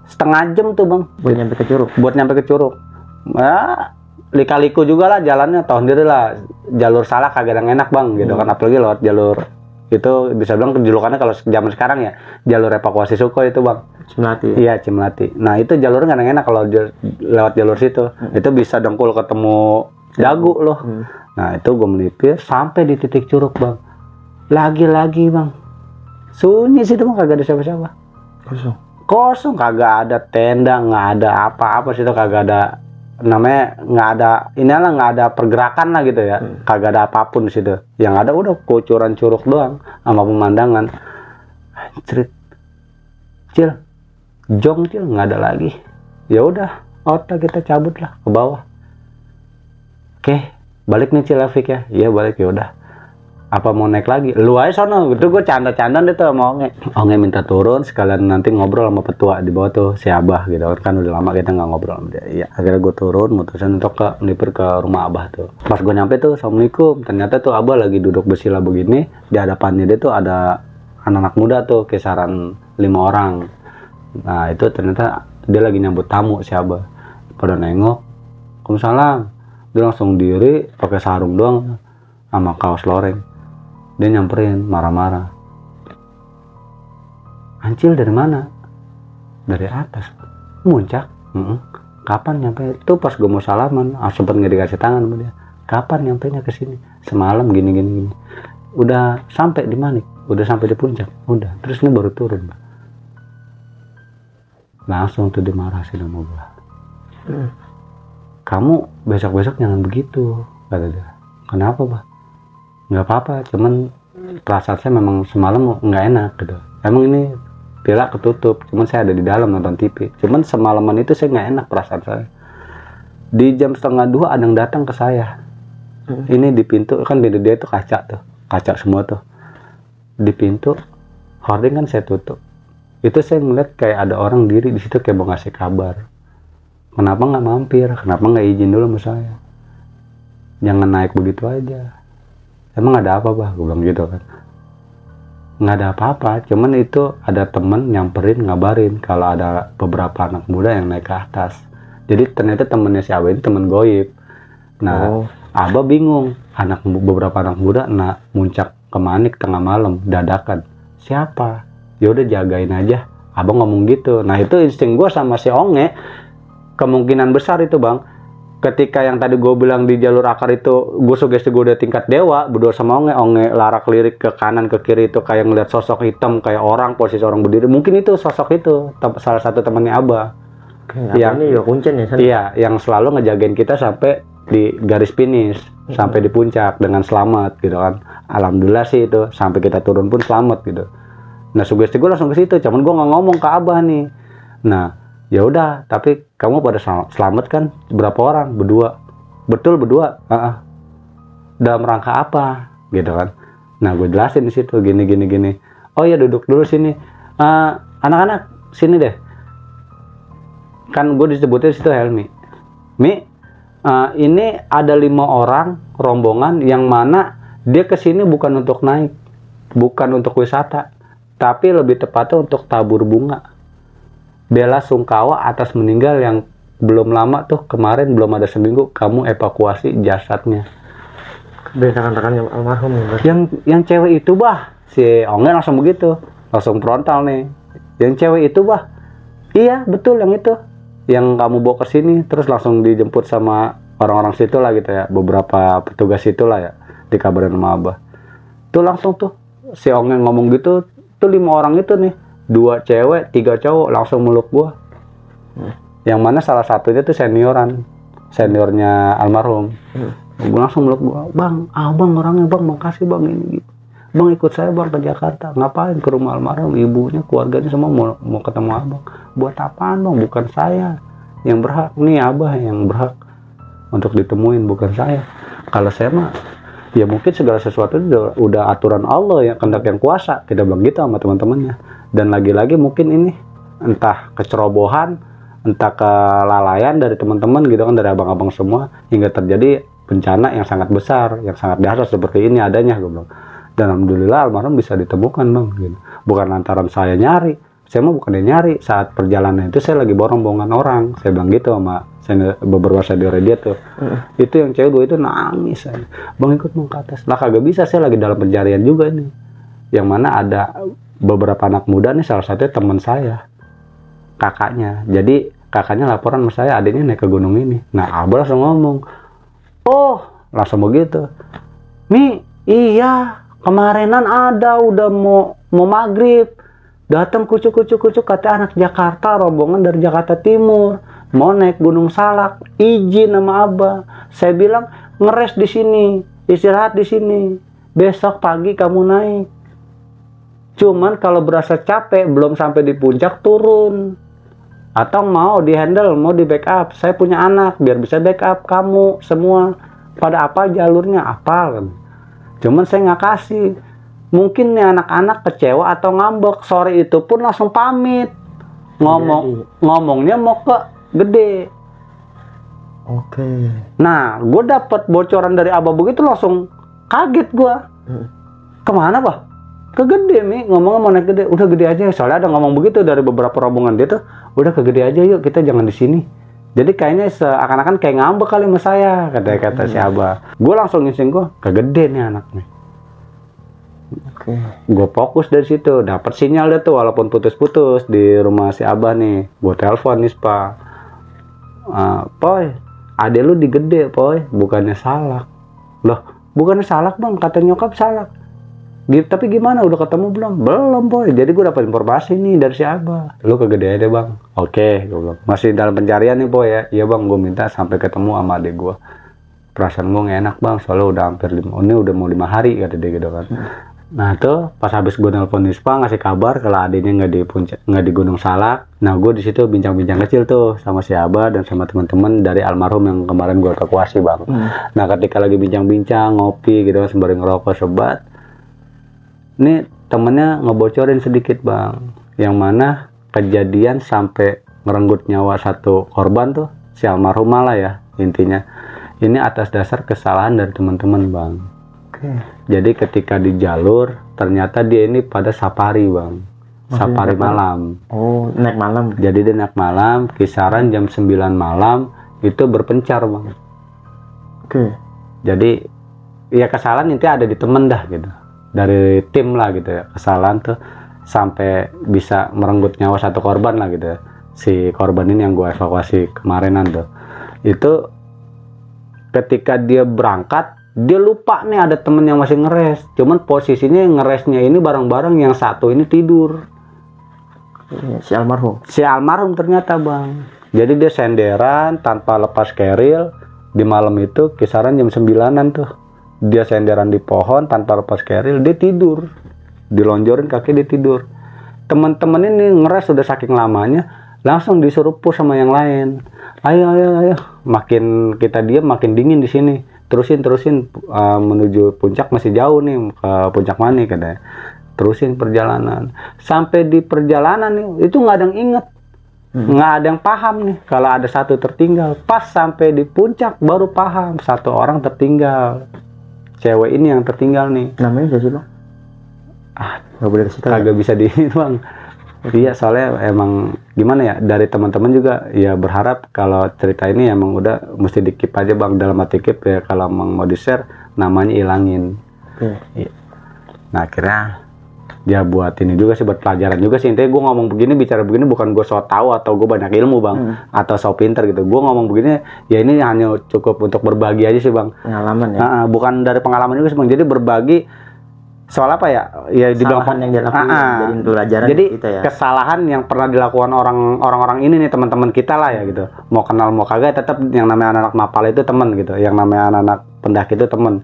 setengah jam tuh bang. Buat nyampe ke curug? Buat nyampe ke curug. Ya lika-liku juga lah jalannya, tahu sendiri lah. Jalur salah kagak yang enak bang gitu kan. Apalagi lewat jalur itu bisa bilang kejulukannya kalau zaman sekarang ya jalur evakuasi Sukhoi itu bang. Cimelati. Iya Cimelati. Nah itu jalurnya nggak enak kalau lewat jalur situ. Itu bisa dengkul ketemu dagu loh. Nah itu gue melipir sampai di titik curug bang. Lagi-lagi bang, sunyi situ bang, kagak ada siapa-siapa. Kosong, kagak ada tenda, nggak ada apa-apa situ, kagak ada namanya, nggak ada inilah, nggak ada pergerakan lah gitu ya. Kagak ada apapun di situ. Yang ada udah kucuran curug doang sama pemandangan. Anjrit, Cil, jong Cil, nggak ada lagi. Ya udah, kita cabut lah ke bawah. Oke, balik nih Cil Afik ya. Iya balik, ya udah. Apa mau naik lagi? Lu aja sono. Gitu gue canda-candaan deh tuh sama Onge. Onge minta turun sekalian nanti ngobrol sama petua di bawah tuh, si Abah gitu kan, udah lama kita nggak ngobrol sama dia. Iya, akhirnya gue turun, mutusin untuk melipir ke rumah Abah tuh. Pas gue nyampe tuh, assalamualaikum. Ternyata tuh Abah lagi duduk bersila begini, di hadapannya dia tuh ada anak-anak muda tuh, kisaran 5 orang. Nah itu ternyata dia lagi nyambut tamu si Abah. Pada nengok, Waalaikumsalam. Dia langsung diri pakai sarung doang sama kaos loreng. Dia nyamperin marah-marah. Ancil dari mana? Dari atas. Muncak? Kapan nyampe? Itu pas gue mau salaman, sempet nggak dikasih tangan sama dia. Kapan nyampenya ke sini? Semalam gini. Udah sampai di Manik, udah sampai di puncak. Udah, terus ini baru turun, Mbak. Langsung tuh dimarahin sama gue. Kamu besok-besok jangan begitu, kata dia. Kenapa, Bah? nggak apa-apa, cuman perasaan saya memang semalam nggak enak gitu. Emang ini pila ketutup, cuman saya ada di dalam nonton TV. Cuman semalaman itu saya nggak enak perasaan saya. Di jam 1:30 ada yang datang ke saya. Ini di pintu, kan pintu dia itu kaca tuh, kaca semua tuh. Di pintu, hording kan saya tutup. Itu saya ngeliat kayak ada orang diri di situ kayak mau ngasih kabar. Kenapa nggak mampir? Kenapa nggak izin dulu sama saya? Jangan naik begitu aja. Emang ada apa, bah? Gue bilang gitu kan. Nggak ada apa-apa, cuman itu ada temen nyamperin ngabarin kalau ada beberapa anak muda yang naik ke atas. Jadi ternyata temennya si Abah ini temen goib. Nah, Abah bingung, beberapa anak muda muncak ke Manik tengah malam dadakan. Siapa? Ya udah jagain aja. Abah ngomong gitu. Nah itu insting gue sama si Onge, kemungkinan besar itu bang. Ketika yang tadi gue bilang di jalur akar itu, gue sugesti gue udah tingkat dewa, berdua sama Onge larak lirik ke kanan ke kiri itu kayak ngeliat sosok hitam kayak orang, posisi orang berdiri. Mungkin itu sosok itu salah satu temannya Abah. Yang ini juga kuncen ya? Iya, yang selalu ngejagain kita sampai di garis finish, sampai di puncak dengan selamat gitu kan. Alhamdulillah sih itu, sampai kita turun pun selamat gitu. Nah sugesti gue langsung ke situ, cuman gue nggak ngomong ke Abah nih. Nah ya udah, tapi kamu pada selamat kan? Berapa orang? Berdua. Betul berdua. Dalam rangka apa? Gitu kan. Nah gue jelasin di situ gini. Oh ya duduk dulu sini. Anak-anak sini deh. Kan gue disebutin situ Helmi. Ini ada 5 orang rombongan yang mana dia kesini bukan untuk naik, bukan untuk wisata, tapi lebih tepatnya untuk tabur bunga. Bela sungkawa atas meninggal yang belum lama tuh, kemarin belum ada seminggu kamu evakuasi jasadnya. Rekan-rekan almarhum ya? Yang cewek itu bah, si Ongen langsung begitu, langsung frontal nih. Yang cewek itu bah, iya betul yang itu, yang kamu bawa ke sini, terus langsung dijemput sama orang-orang situ lah gitu ya, beberapa petugas situ lah ya, dikabarin sama Abah. Tuh langsung tuh si Ongen ngomong gitu, tuh 5 orang itu nih. 2 cewek, 3 cowok langsung meluk gua. Yang mana salah satunya tuh seniornya almarhum. Gua langsung meluk gua, "Bang, abang orangnya bang, makasih bang ini." "Bang ikut saya bang ke Jakarta." "Ngapain?" "Ke rumah almarhum, ibunya, keluarganya semua mau ketemu abang." "Buat apaan bang? Bukan saya yang berhak, nih Abah yang berhak untuk ditemuin, bukan saya. Kalau saya mah ya mungkin segala sesuatu itu udah aturan Allah yang kehendak yang kuasa." Kita bilang gitu sama teman-temannya. Dan lagi-lagi mungkin ini entah kecerobohan, entah kelalaian dari teman-teman gitu kan, dari abang-abang semua, hingga terjadi bencana yang sangat besar, yang sangat dahsyat seperti ini adanya, gue bilang. Dan alhamdulillah almarhum bisa ditemukan bang, gitu. Bukan lantaran saya nyari, saya mah bukan nyari, saat perjalanan itu saya lagi bawa rombongan orang, saya bilang gitu sama beberapa senior dia tuh. Itu yang cewek 2 itu nangis aja, "Bang ikut mau ke atas." Lah kagak bisa, saya lagi dalam pencarian juga ini, yang mana ada beberapa anak muda nih, salah satunya teman saya, kakaknya. Jadi kakaknya laporan sama saya, adiknya naik ke gunung ini. Nah Abah langsung ngomong, "Oh," langsung begitu, "Mi, iya kemarinan ada, udah mau maghrib, datang kucuk kata anak Jakarta, rombongan dari Jakarta Timur, mau naik Gunung Salak, izin sama Abah." Saya bilang, "Ngeres di sini, istirahat di sini, besok pagi kamu naik. Cuman kalau berasa capek, belum sampai di puncak, turun. Atau mau di handle, mau di backup. Saya punya anak, biar bisa backup kamu semua. Pada apa jalurnya, apal." Cuman saya nggak kasih. Mungkin nih anak-anak kecewa atau ngambek. Sore itu pun langsung pamit. Ngomongnya mau ke Gede. Oke. Nah, gue dapet bocoran dari Abah begitu, langsung kaget gue. "Kemana bah?" "Ke Gede Mi, ngomongnya mau naik Gede." "Udah Gede aja." Soalnya ada ngomong begitu dari beberapa rombongan dia tuh, "Udah ke Gede aja yuk, kita jangan di sini." Jadi kayaknya seakan-akan kayak ngambek kali sama saya, kata si Abah. Gue langsung ngising, gue ke Gede nih anak nih. Gue fokus dari situ, dapat sinyal dia tuh walaupun putus-putus di rumah si Abah nih. Gue telepon nih Pak, "Poy, adek lu di Gede Poy, bukannya Salak." "Loh, bukannya Salak bang, kata nyokap Salak." "Tapi gimana, udah ketemu belum?" "Belum Poy." Jadi gue dapat informasi nih dari si Abah, "Lu ke Gede aja bang." "Oke," gue bilang, "masih dalam pencarian nih Poy ya." "Iya bang, gue minta sampai ketemu sama adek gue." perasaan gue nggak enak bang, soalnya udah hampir ini udah mau 5 hari kata dia gitu kan. Nah tuh pas habis gue nelpon Nispa ngasih kabar kalau adiknya nggak di Gunung Salak. Nah gue di situ bincang-bincang kecil tuh sama si Abah dan sama teman-teman dari almarhum yang kemarin gue evakuasi bang. Nah ketika lagi bincang-bincang ngopi gitu sembari ngerokok sebat, ini temennya ngebocorin sedikit bang, yang mana kejadian sampai ngerenggut nyawa satu korban tuh si almarhum malah ya intinya. Ini atas dasar kesalahan dari teman-teman bang. Jadi ketika di jalur ternyata dia ini pada safari bang, safari malam. Oh, naik malam. Jadi dia naik malam, kisaran jam 9 malam itu berpencar bang. Jadi ya kesalahan intinya ada di temen dah gitu, dari tim lah gitu ya. Kesalahan tuh sampai bisa merenggut nyawa satu korban lah gitu ya. Si korban ini yang gue evakuasi kemarinan tuh, itu ketika dia berangkat dia lupa nih ada temen yang masih ngeres, cuman posisinya ngeresnya ini bareng-bareng, yang satu ini tidur. Si almarhum ternyata bang. Jadi dia senderan tanpa lepas keril di malam itu kisaran jam 9-an tuh, dia senderan di pohon tanpa lepas keril, dia tidur, dilonjorin kaki dia tidur. Teman-teman ini ngeres udah saking lamanya, langsung disuruh push sama yang lain. Ayo, makin kita diam makin dingin di sini. Terusin menuju puncak, masih jauh nih ke puncak Mani katanya. Terusin perjalanan. Sampai di perjalanan nih itu nggak ada yang inget, nggak ada yang paham nih kalau ada satu tertinggal. Pas sampai di puncak baru paham satu orang tertinggal. Cewek ini yang tertinggal nih. Namanya siapa sih bang? Nggak boleh kasih tahu. Kagak bisa di bang. Iya, soalnya emang gimana ya, dari teman-teman juga ya berharap kalau cerita ini emang udah mesti di-keep aja bang, dalam arti keep ya, kalau emang mau di-share namanya ilangin. Iya. Nah akhirnya dia buat ini juga sih, buat pelajaran juga sih. Intinya gue ngomong begini, bicara begini bukan gue so tahu atau gue banyak ilmu bang, atau so pinter gitu. Gue ngomong begini ya ini hanya cukup untuk berbagi aja sih bang. Pengalaman ya. Bukan dari pengalaman juga sih bang, jadi berbagi soal apa ya? Ya dibilang yang dilakukan jadi pelajaran jadi kita ya. Kesalahan yang pernah dilakukan orang-orang ini nih, teman-teman kita lah ya gitu. Mau kenal mau kagak tetap yang namanya anak-anak mapal itu teman gitu. Yang namanya anak-anak pendaki itu teman.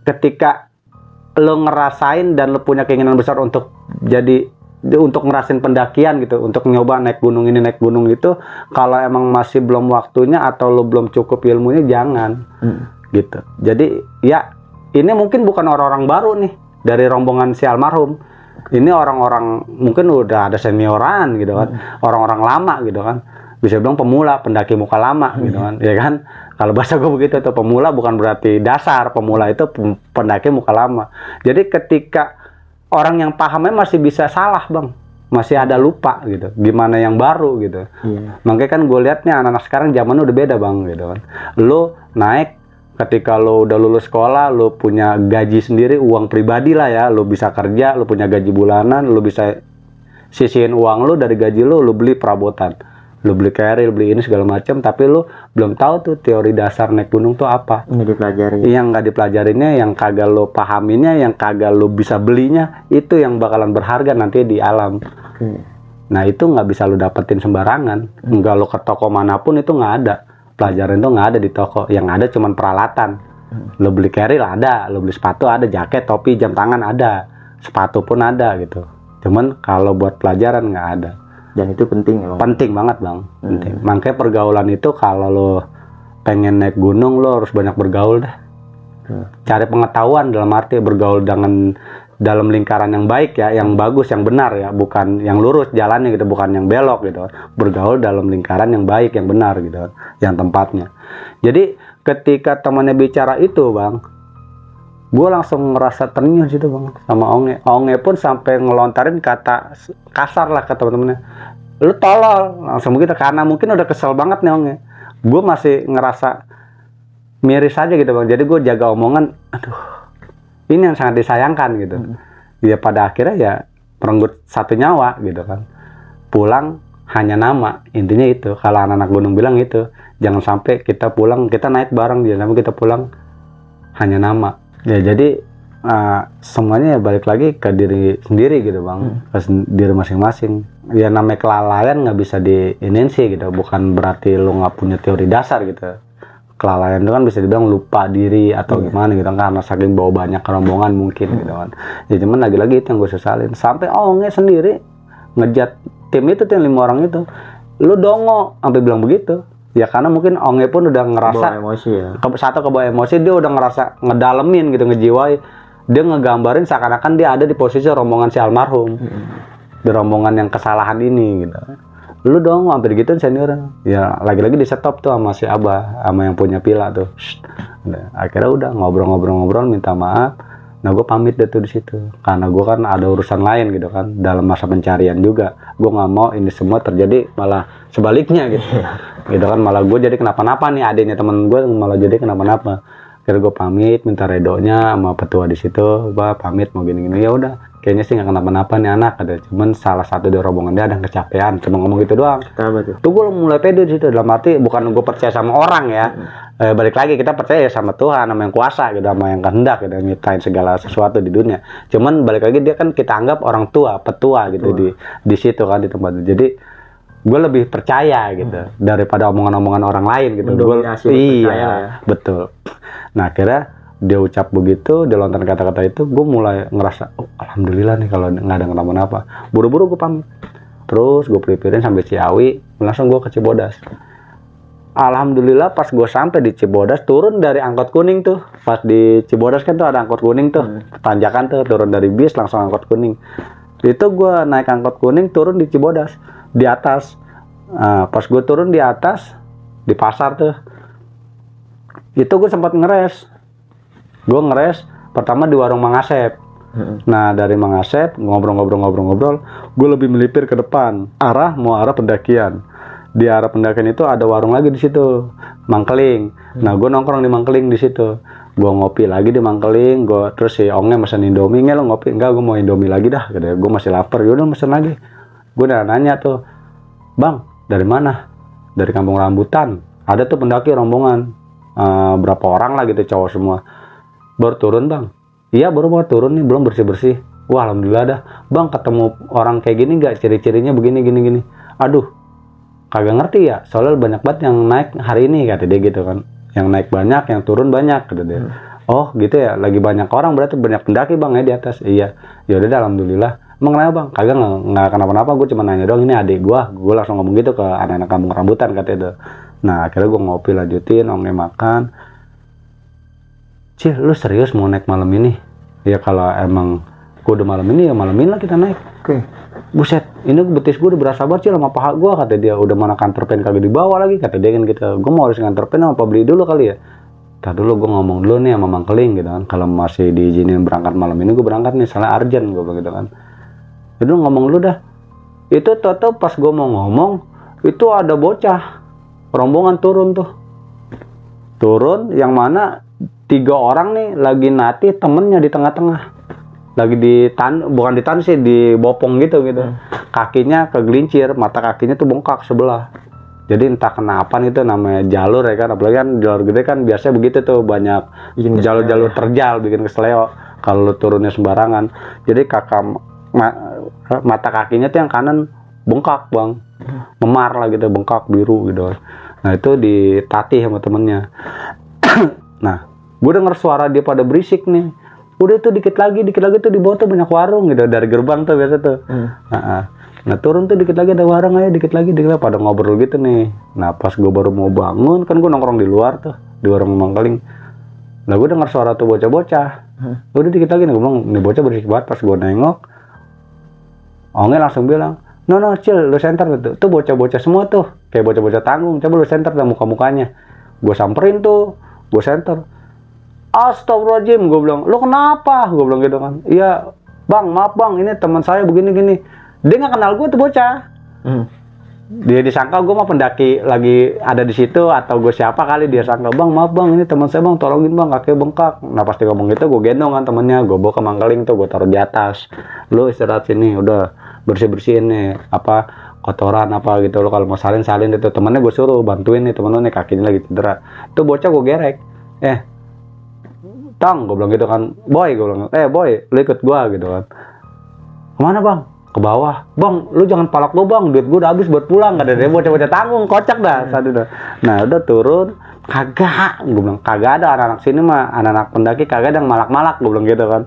Ketika lo ngerasain dan lo punya keinginan besar untuk ngerasain pendakian gitu, untuk nyoba naik gunung ini naik gunung itu, kalau emang masih belum waktunya atau lo belum cukup ilmunya jangan gitu. Jadi ya ini mungkin bukan orang-orang baru nih dari rombongan si almarhum. Ini orang-orang mungkin udah ada senioran gitu kan, orang-orang lama gitu kan. Bisa bilang pemula, pendaki muka lama gitu kan, ya kan. Kalau bahasa gue begitu tuh, pemula bukan berarti dasar, pemula itu pendaki muka lama. Jadi ketika orang yang pahamnya masih bisa salah bang, masih ada lupa gitu, gimana yang baru gitu. Makanya kan gue lihat nih anak-anak sekarang zaman udah beda bang gitu kan. Lo naik ketika lo udah lulus sekolah, lo punya gaji sendiri, uang pribadi lah ya, lo bisa kerja, lo punya gaji bulanan, lo bisa sisihin uang lo dari gaji lo beli perabotan, lo beli keril, beli ini segala macam, tapi lo belum tahu tuh teori dasar naik gunung tuh apa. Nggak dipelajari. Yang nggak dipelajarinnya, yang kagak lo pahaminnya, yang kagak lo bisa belinya, itu yang bakalan berharga nanti di alam. Nah itu nggak bisa lo dapetin sembarangan, nggak lo ke toko manapun itu nggak ada. Pelajaran itu nggak ada di toko, yang ada cuman peralatan. Lo beli keril ada, lo beli sepatu ada, jaket, topi, jam tangan ada, sepatu pun ada gitu. Cuman kalau buat pelajaran nggak ada. Dan itu penting ya bang? Penting banget bang, penting. Makanya pergaulan itu kalau lo pengen naik gunung lo harus banyak bergaul dah. Cari pengetahuan dalam arti bergaul dengan dalam lingkaran yang baik ya, yang bagus, yang benar ya, bukan yang lurus jalannya gitu, bukan yang belok gitu. Bergaul dalam lingkaran yang baik, yang benar gitu, yang tempatnya. Jadi ketika temannya bicara itu bang, gue langsung merasa ternyuh situ bang sama Onge. Onge pun sampai ngelontarin kata kasar lah ke teman-temannya, lu tolol, langsung begitu, karena mungkin udah kesel banget nih Onge. Gue masih ngerasa miris aja gitu bang, jadi gue jaga omongan. Aduh, ini yang sangat disayangkan gitu. Ya pada akhirnya ya merenggut satu nyawa gitu kan. Pulang hanya nama, intinya itu. Kalau anak-anak gunung bilang itu, jangan sampai kita pulang, kita naik bareng, jangan sampai kita pulang hanya nama. Ya jadi semuanya ya balik lagi ke diri sendiri gitu bang, ke diri masing-masing. Ya namanya kelalaian nggak bisa diinin sih gitu, bukan berarti lo nggak punya teori dasar gitu. kelalaian itu kan bisa dibilang lupa diri atau gimana gitu kan, karena saking bawa banyak rombongan mungkin gitu kan. Ya cuman lagi-lagi itu yang gue sesalin, sampai Onge sendiri ngejat tim itu, tim 5 orang itu, lu dongo sampai bilang begitu. Ya karena mungkin Onge pun udah ngerasa Bawa emosi ya. Kebawa emosi, dia udah ngerasa ngedalemin gitu, ngejiwai. Dia ngegambarin seakan-akan dia ada di posisi rombongan si almarhum. Di rombongan yang kesalahan ini gitu. Lu dong hampir gitu senior. Ya lagi-lagi di stop tuh sama si Abah, sama yang punya pila tuh. Akhirnya udah ngobrol-ngobrol minta maaf. Nah gue pamit deh tuh di situ, karena gue kan ada urusan lain gitu kan, dalam masa pencarian juga. Gue nggak mau ini semua terjadi malah sebaliknya gitu. Gitu kan, malah gue jadi kenapa-napa nih, adiknya temen gue malah jadi kenapa-napa. Akhirnya gue pamit minta redonya sama petua di situ, gue pamit mau gini-gini. Ya udah, kayaknya sih nggak kenapa-napa nih anak, ada cuman salah satu dari rombongan dia ada yang kecapean, cuma ngomong gitu doang. Kenapa tuh? Tuh gue mulai pede di situ, dalam arti bukan gue percaya sama orang ya. Balik lagi kita percaya sama Tuhan, sama yang kuasa gitu, sama yang kehendak gitu, nyiptain segala sesuatu di dunia. Cuman balik lagi dia kan kita anggap orang tua, petua gitu di situ kan, di tempat itu. Jadi gue lebih percaya gitu daripada omongan-omongan orang lain gitu. Iya, ya. Betul. Nah akhirnya dia ucap begitu, dia lontar kata-kata itu, gue mulai ngerasa, oh, alhamdulillah nih kalau nggak ada kenapa-napa. Buru-buru gue pamit. Terus gue pelipirin sampai Ciawi, langsung gue ke Cibodas. Alhamdulillah pas gue sampai di Cibodas, turun dari angkot kuning tuh. Pas di Cibodas kan tuh ada angkot kuning tuh, tanjakan tuh, turun dari bis langsung angkot kuning. Itu gue naik angkot kuning, turun di Cibodas, di atas. Pas gue turun di atas, di pasar tuh, itu gue sempat ngeres. Gue ngeres pertama di warung Mang Asep. Nah dari Mang Asep ngobrol, gue lebih melipir ke depan, mau arah pendakian. Di arah pendakian itu ada warung lagi di situ, Mangkeling. Nah gue nongkrong di Mangkeling di situ. Gue ngopi lagi di Mangkeling. Terus si Onge mesen Indomie, nggak lo ngopi? Enggak, gue mau Indomie lagi dah. Gue masih lapar. Yaudah mesen lagi. Gue udah nanya tuh, Bang, dari mana? Dari Kampung Rambutan. Ada tuh pendaki rombongan, berapa orang lah gitu, cowok semua. Baru turun bang. Iya baru mau turun nih, belum bersih-bersih. Wah alhamdulillah dah. Bang ketemu orang kayak gini nggak, ciri-cirinya begini gini. Aduh kagak ngerti ya, soalnya banyak banget yang naik hari ini kata dia gitu kan. Yang naik banyak, yang turun banyak kata dia. Oh gitu ya, lagi banyak orang berarti banyak pendaki bang ya di atas. Iya. Ya udah alhamdulillah. Emang kenapa bang? Kagak, nggak kenapa-napa, gue cuma nanya doang, ini adik gue langsung ngomong gitu ke anak-anak Kampung Rambutan katanya itu. Nah akhirnya gue ngopi lanjutin, Onge makan. Cil, lu serius mau naik malam ini? Ya kalau emang gue udah malam ini, ya malam ini lah kita naik. Oke. Buset, ini betis gue udah berasa banget Cil sama paha gue, kata dia. Udah mana kantor pen kagak dibawa lagi, kata dia kan gitu. Gue mau harus kantor pen apa beli dulu kali ya. Tadi dulu gue ngomong dulu nih sama Mang Keling gitu kan. Kalau masih diizinin berangkat malam ini, gue berangkat nih, soalnya urgent gue bilang gitu kan. Jadi ngomong dulu dah. Itu toto pas gue mau ngomong, itu ada bocah rombongan turun tuh. Turun yang mana 3 orang nih lagi nati temennya di tengah-tengah, lagi bukan ditan sih, dibopong gitu. Kakinya kegelincir, mata kakinya tuh bengkak sebelah. Jadi entah kenapa itu namanya jalur ya kan, apalagi kan jalur gede kan biasanya begitu tuh, banyak jalur-jalur terjal bikin kesleo kalau turunnya sembarangan. Jadi mata kakinya tuh yang kanan bengkak bang, memar lah gitu, bengkak biru gitu. Nah itu ditatih sama temennya. Nah gue denger suara dia pada berisik nih. Udah tuh dikit lagi tuh di bawah tuh banyak warung gitu, dari gerbang tuh biasa tuh. Nah turun tuh dikit lagi ada warung aja, dikit lagi pada ngobrol gitu nih. Nah pas gue baru mau bangun kan, gue nongkrong di luar tuh di warung Mangkeling. Nah gue denger suara tuh bocah-bocah. Udah dikit lagi nih, gue bilang nih bocah berisik banget. Pas gue nengok, Onge langsung bilang, no Cil, lu center tuh bocah-bocah semua tuh, kayak bocah-bocah tanggung, coba lu center dah muka-mukanya. Gue samperin tuh, gue center. Astagfirullahaladzim, gue bilang, lu kenapa? Gue bilang gitu kan. Iya bang, maaf bang, ini teman saya begini-gini. Dia nggak kenal gue tuh bocah. Dia disangka gue mah pendaki lagi ada di situ, atau gue siapa kali, dia sangka, bang maaf bang, ini teman saya bang, tolongin bang, kakek bengkak. Nah pasti ngomong gitu, gue gendong kan temennya, gue bawa ke Mangkeling tuh, gue taruh di atas. Lu istirahat sini, udah bersih-bersihin nih apa kotoran apa gitu, lo kalau mau salin itu. Temennya gue suruh bantuin nih, temen lo nih kakinya lagi cedera. Tuh bocah gue gerek, Tang, gue bilang gitu kan, boy, gue bilang, boy, lu ikut gue gitu kan. Kemana bang? Ke bawah. Bang, lu jangan palak gue bang, duit gue udah habis buat pulang. Kata dia, bocah-bocah tanggung, kocak dah. Nah udah turun, Kagak, gue bilang kagak ada anak-anak sini mah, anak-anak pendaki kagak ada yang malak-malak, gue bilang gitu kan.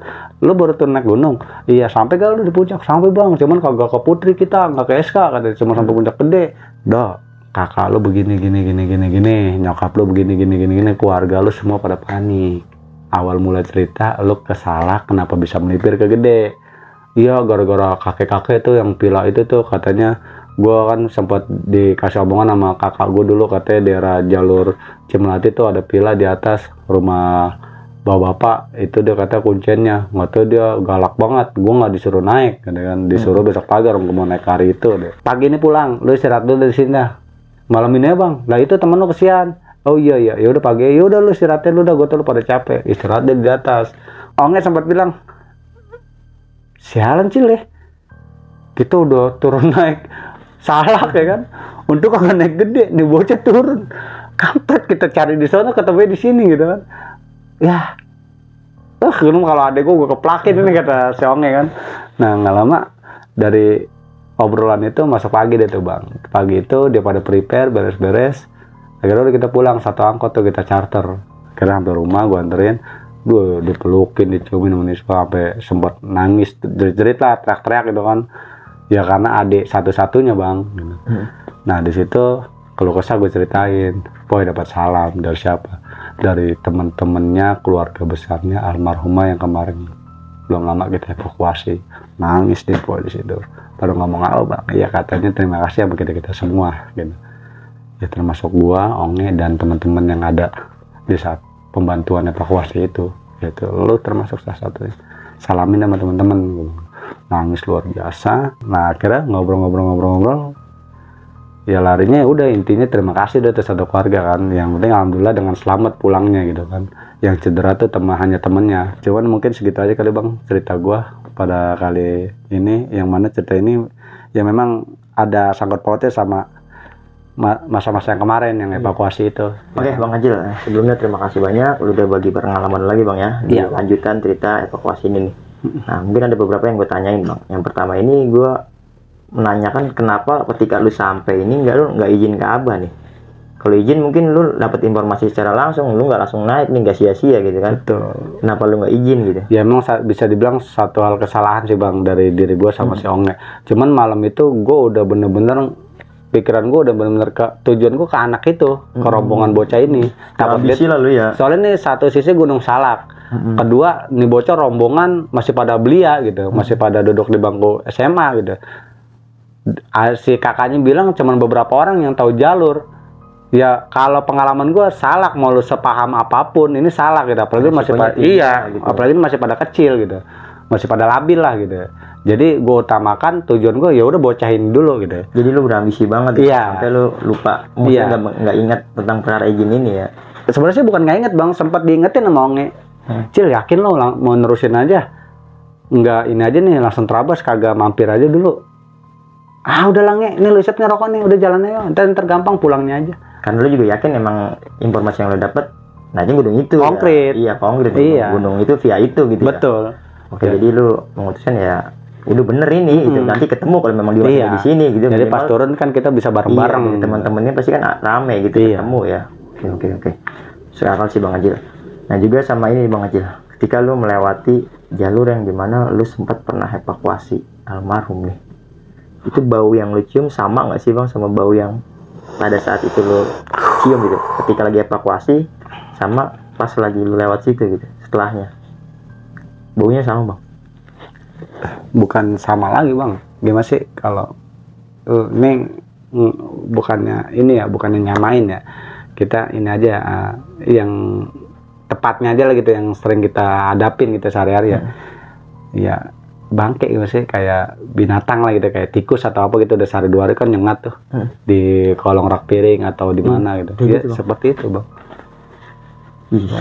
Lu baru turun naik gunung, iya sampai gak lu di puncak? Sampai bang, cuman kagak ke Putri kita, nggak ke SK, katanya cuma sampai puncak gede. Dah, kakak lu begini gini, nyokap lu begini gini, keluarga lu semua pada panik. Awal mulai cerita, lu kesalah kenapa bisa melipir ke gede? Iya, gara-gara kakek-kakek tuh yang pila itu tuh katanya. Gue kan sempat dikasih omongan sama kakak gue dulu, katanya daerah jalur Cimelati tuh ada pila di atas rumah bapak itu, dia kata kuncinya, nggak tahu dia galak banget. Gue nggak disuruh naik, kan disuruh besok pagi orang gue mau naik hari itu deh. Pagi ini pulang, lu istirahat dulu dari sini dah. Malam ini ya bang, lah itu temen lu kesian. Oh iya ya udah pagi, ya udah lu istirahatin lu dah, gue tuh lu pada capek, istirahat deh di atas. Onge sempat bilang, sialan Cil ya, kita udah turun naik salah ya kan, untuk kagak naik gede nih bocah turun kampret, kita cari di sana ketemu di sini gitu kan. Ya gunung kalau adek gue keplakin ini kata si Onge kan. Nah nggak lama dari obrolan itu masuk pagi deh tuh bang. Pagi itu dia pada prepare beres-beres, akhirnya udah kita pulang satu angkot tuh, kita charter. Akhirnya sampai rumah gue anterin, gue dipelukin, diciumin sama Nispa sampai sempat nangis, jerit-jerit lah, teriak-teriak gitu kan. Ya karena adik satu-satunya bang. Gitu. Nah di situ kalau kesah gue ceritain, Boy dapat salam dari siapa? Dari teman-temannya, keluarga besarnya almarhumah yang kemarin belum lama kita evakuasi. Nangis deh Boy di situ. Baru ngomong apa bang? Ya katanya terima kasih ya begitu kita semua. Gitu. Ya termasuk gua, Onge dan teman-teman yang ada di saat pembantuan evakuasi itu. Gitu. Lu termasuk salah satunya. Salamin sama teman-teman. Gitu. Nangis luar biasa. Nah akhirnya ngobrol, ya larinya udah intinya terima kasih udah satu keluarga kan. Yang penting alhamdulillah dengan selamat pulangnya gitu kan. Yang cedera tuh hanya temennya. Cuman mungkin segitu aja kali bang cerita gua pada kali ini, yang mana cerita ini ya memang ada sangkut pautnya sama masa-masa yang kemarin yang evakuasi itu. Oke Bang Ajil, sebelumnya terima kasih banyak lu udah bagi pengalaman lagi bang ya di lanjutan cerita evakuasi ini nih. Nah mungkin ada beberapa yang gue tanyain bang. Yang pertama ini gue menanyakan kenapa ketika lu sampai ini lu nggak izin ke Abah nih. Kalau izin mungkin lu dapat informasi secara langsung, lu nggak langsung naik nih, nggak sia-sia gitu kan. Betul. Kenapa lu nggak izin gitu? Ya emang bisa dibilang satu hal kesalahan sih bang dari diri gue sama si Onge. Cuman malam itu gue udah bener-bener, pikiran gue udah bener-bener tujuan gue ke anak itu, ke rombongan bocah ini. Ambisi lah lu ya. Soalnya nih satu sisi Gunung Salak. Kedua, nih bocah rombongan masih pada belia gitu, masih pada duduk di bangku SMA gitu. Si kakaknya bilang cuman beberapa orang yang tahu jalur. Ya kalau pengalaman gue Salak mau lu sepaham apapun ini Salak gitu, apalagi masih pada gitu. Apalagi masih pada kecil gitu, masih pada labil lah gitu. Jadi gue utamakan tujuan gue ya udah bocahin dulu gitu. Jadi lu berambisi banget ya. Sampai lu lupa, mungkin nggak ingat tentang perkara izin ini ya. Sebenarnya sih bukan nggak inget bang, sempat diingetin sama Onge. Cil yakin lo mau nerusin aja, nggak ini aja nih langsung terabas, kagak mampir aja dulu. Ah udah lah Nge, ini lu isepnya rokok nih, udah jalan aja, ntar gampang pulangnya aja. Karena lu juga yakin emang informasi yang lu dapet naiknya gunung itu konkret ya? Iya konkret, gunung itu via itu gitu. Betul ya? Oke jadi lu memutuskan ya udah bener ini gitu. Nanti ketemu kalau memang di sini gitu. Jadi pas turun kan kita bisa bareng-bareng. Teman-temannya pasti kan rame gitu ketemu ya. Oke. Soal sih Bang Ajil. Nah juga sama ini Bang Ajil, ketika lu melewati jalur yang dimana lu sempat pernah evakuasi almarhum nih, itu bau yang lu cium sama nggak sih Bang sama bau yang pada saat itu lu cium gitu ketika lagi evakuasi sama pas lagi lu lewat situ gitu setelahnya, baunya sama Bang? Bukan sama lagi Bang, gimana sih kalau ini bukannya nyamain ya, kita ini aja yang tepatnya aja lah gitu, yang sering kita hadapin gitu sehari-hari ya. Ya bangke gitu sih, kayak binatang lah gitu, kayak tikus atau apa gitu, udah sehari dua hari kan nyengat tuh di kolong rak piring atau di mana gitu. Ya gitu, seperti itu Bang.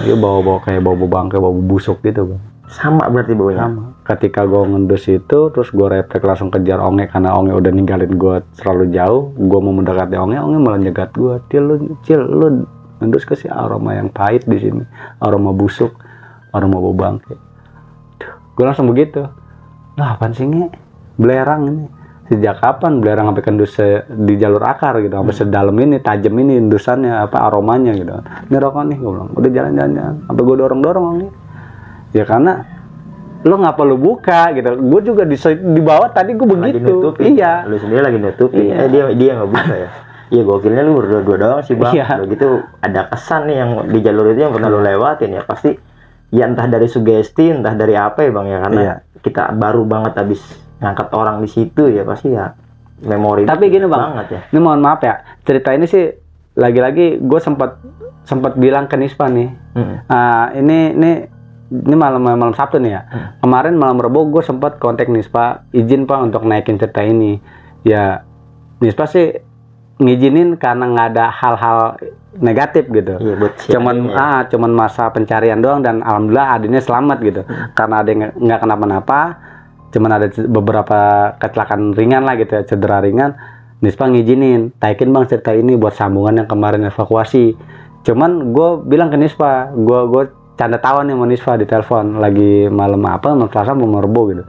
Iya bau-bau kayak bau bangke, bau busuk gitu Bang. Sama berarti baunya? Sama. Ketika gue ngendus itu, terus gue refleks langsung kejar Onge, karena Onge udah ninggalin gue terlalu jauh. Gue mau mendekati Onge malah nyegat gue. Cil lu ngendus ke si aroma yang pahit di sini, aroma busuk, aroma bau bangke. Gue langsung begitu. Lah apaan sih Nge? Belerang ini. sejak kapan belerang sampai kendus di jalur akar gitu, sampai sedalam ini, tajam ini endusannya, apa aromanya gitu. Ini rokok nih, gue bilang. Udah jalan-jalan, sampai gue dorong-dorong nih. Ya karena lo ngapa lo buka gitu. Gue juga di bawah tadi gue begitu. Iya. Lu sendiri lagi nutupin. Iya. Dia nggak buka ya. Iya, gokilnya lu berdua doang sih bang. Iya. Udah gitu ada kesan nih yang di jalur itu yang pernah lu lewatin ya, pasti ya entah dari sugesti, entah dari apa ya bang ya, karena kita baru banget habis ngangkat orang di situ ya, pasti ya memori. Tapi gini bang, banget ya. ini mohon maaf ya, cerita ini sih lagi-lagi gue sempat bilang ke Nispa nih, ini malam Sabtu nih ya. Kemarin malam Rebo gue sempat kontak Nispa, izin pak untuk naikin cerita ini. Ya Nispa sih ngizinin karena nggak ada hal-hal negatif gitu. Iya, cuman masa pencarian doang, dan alhamdulillah adanya selamat gitu. Karena ada yang nggak kenapa-napa, cuman ada beberapa kecelakaan ringan lah gitu ya, cedera ringan. Nispa ngizinin, taikin bang cerita ini buat sambungan yang kemarin evakuasi. Cuman gue bilang ke Nispa, gue canda tawa nih sama Nispa di telepon, lagi malam Selasa mau Rebo gitu.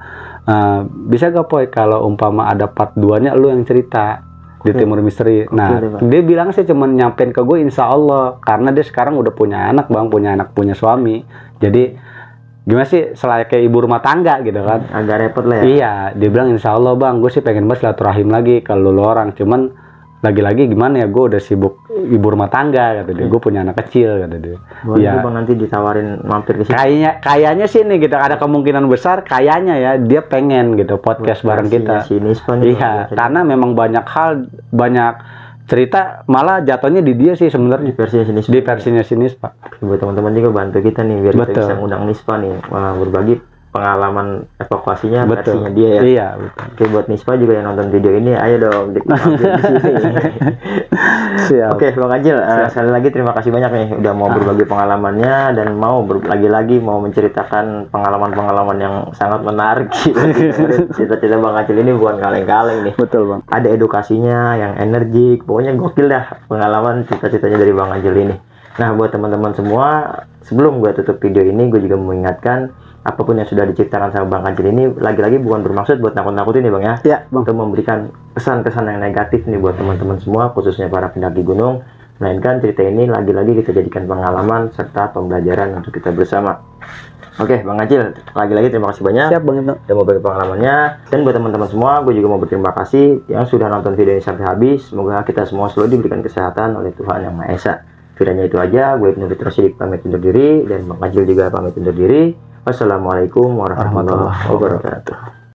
Bisa gak Poy kalau umpama ada part 2-nya lu yang cerita di Timur Misteri. Nah, dia bilang sih cuman nyampein ke gue insya Allah, karena dia sekarang udah punya anak bang, punya suami. Jadi gimana sih, selayaknya ibu rumah tangga gitu kan. Agak repot lah ya. Iya, dia bilang insya Allah bang, gue sih pengen banget silaturahim lagi kalau lu orang. Cuman lagi-lagi gimana ya, gue udah sibuk ibu rumah tangga kata dia. Gue punya anak kecil kata dia. Boleh bang nanti ditawarin mampir ke sini. Kayaknya sih nih gitu, ada kemungkinan besar kayaknya ya dia pengen gitu podcast bareng kita. Iya, karena memang banyak hal, banyak cerita malah jatuhnya di dia sih sebenarnya. Di versinya si Nispa. Buat teman-teman juga bantu kita nih biar kita bisa ngundang Nispa nih berbagi pengalaman evakuasinya versinya dia ya. Iya, betul. Oke, buat Nispa juga yang nonton video ini, ayo dong di sini. Siap. Oke, Bang Acil, sekali lagi terima kasih banyak nih udah mau berbagi pengalamannya dan mau lagi-lagi mau menceritakan pengalaman-pengalaman yang sangat menarik. Cita-cita Bang Acil ini bukan kaleng-kaleng nih. Betul bang. Ada edukasinya yang energik, pokoknya gokil dah pengalaman cita-citanya dari Bang Acil ini. Nah, buat teman-teman semua, sebelum gue tutup video ini, gue juga mengingatkan apapun yang sudah diceritakan sama Bang Acil ini lagi-lagi bukan bermaksud buat nakut-nakutin nih bang ya. Iya bang. Untuk memberikan kesan-kesan yang negatif nih buat teman-teman semua, khususnya para pendaki gunung. Melainkan cerita ini lagi-lagi kita jadikan pengalaman serta pembelajaran untuk kita bersama. Oke, Bang Acil, lagi-lagi terima kasih banyak. Siap bang itu. Udah mau bagi pengalamannya. Dan buat teman-teman semua, gue juga mau berterima kasih yang sudah nonton video ini sampai habis. Semoga kita semua selalu diberikan kesehatan oleh Tuhan Yang Maha Esa. Kiranya itu aja, gue Ibnu Fitro Siddiq pamit undur diri, dan Bang Acil juga pamit undur diri. Wassalamualaikum warahmatullahi wabarakatuh.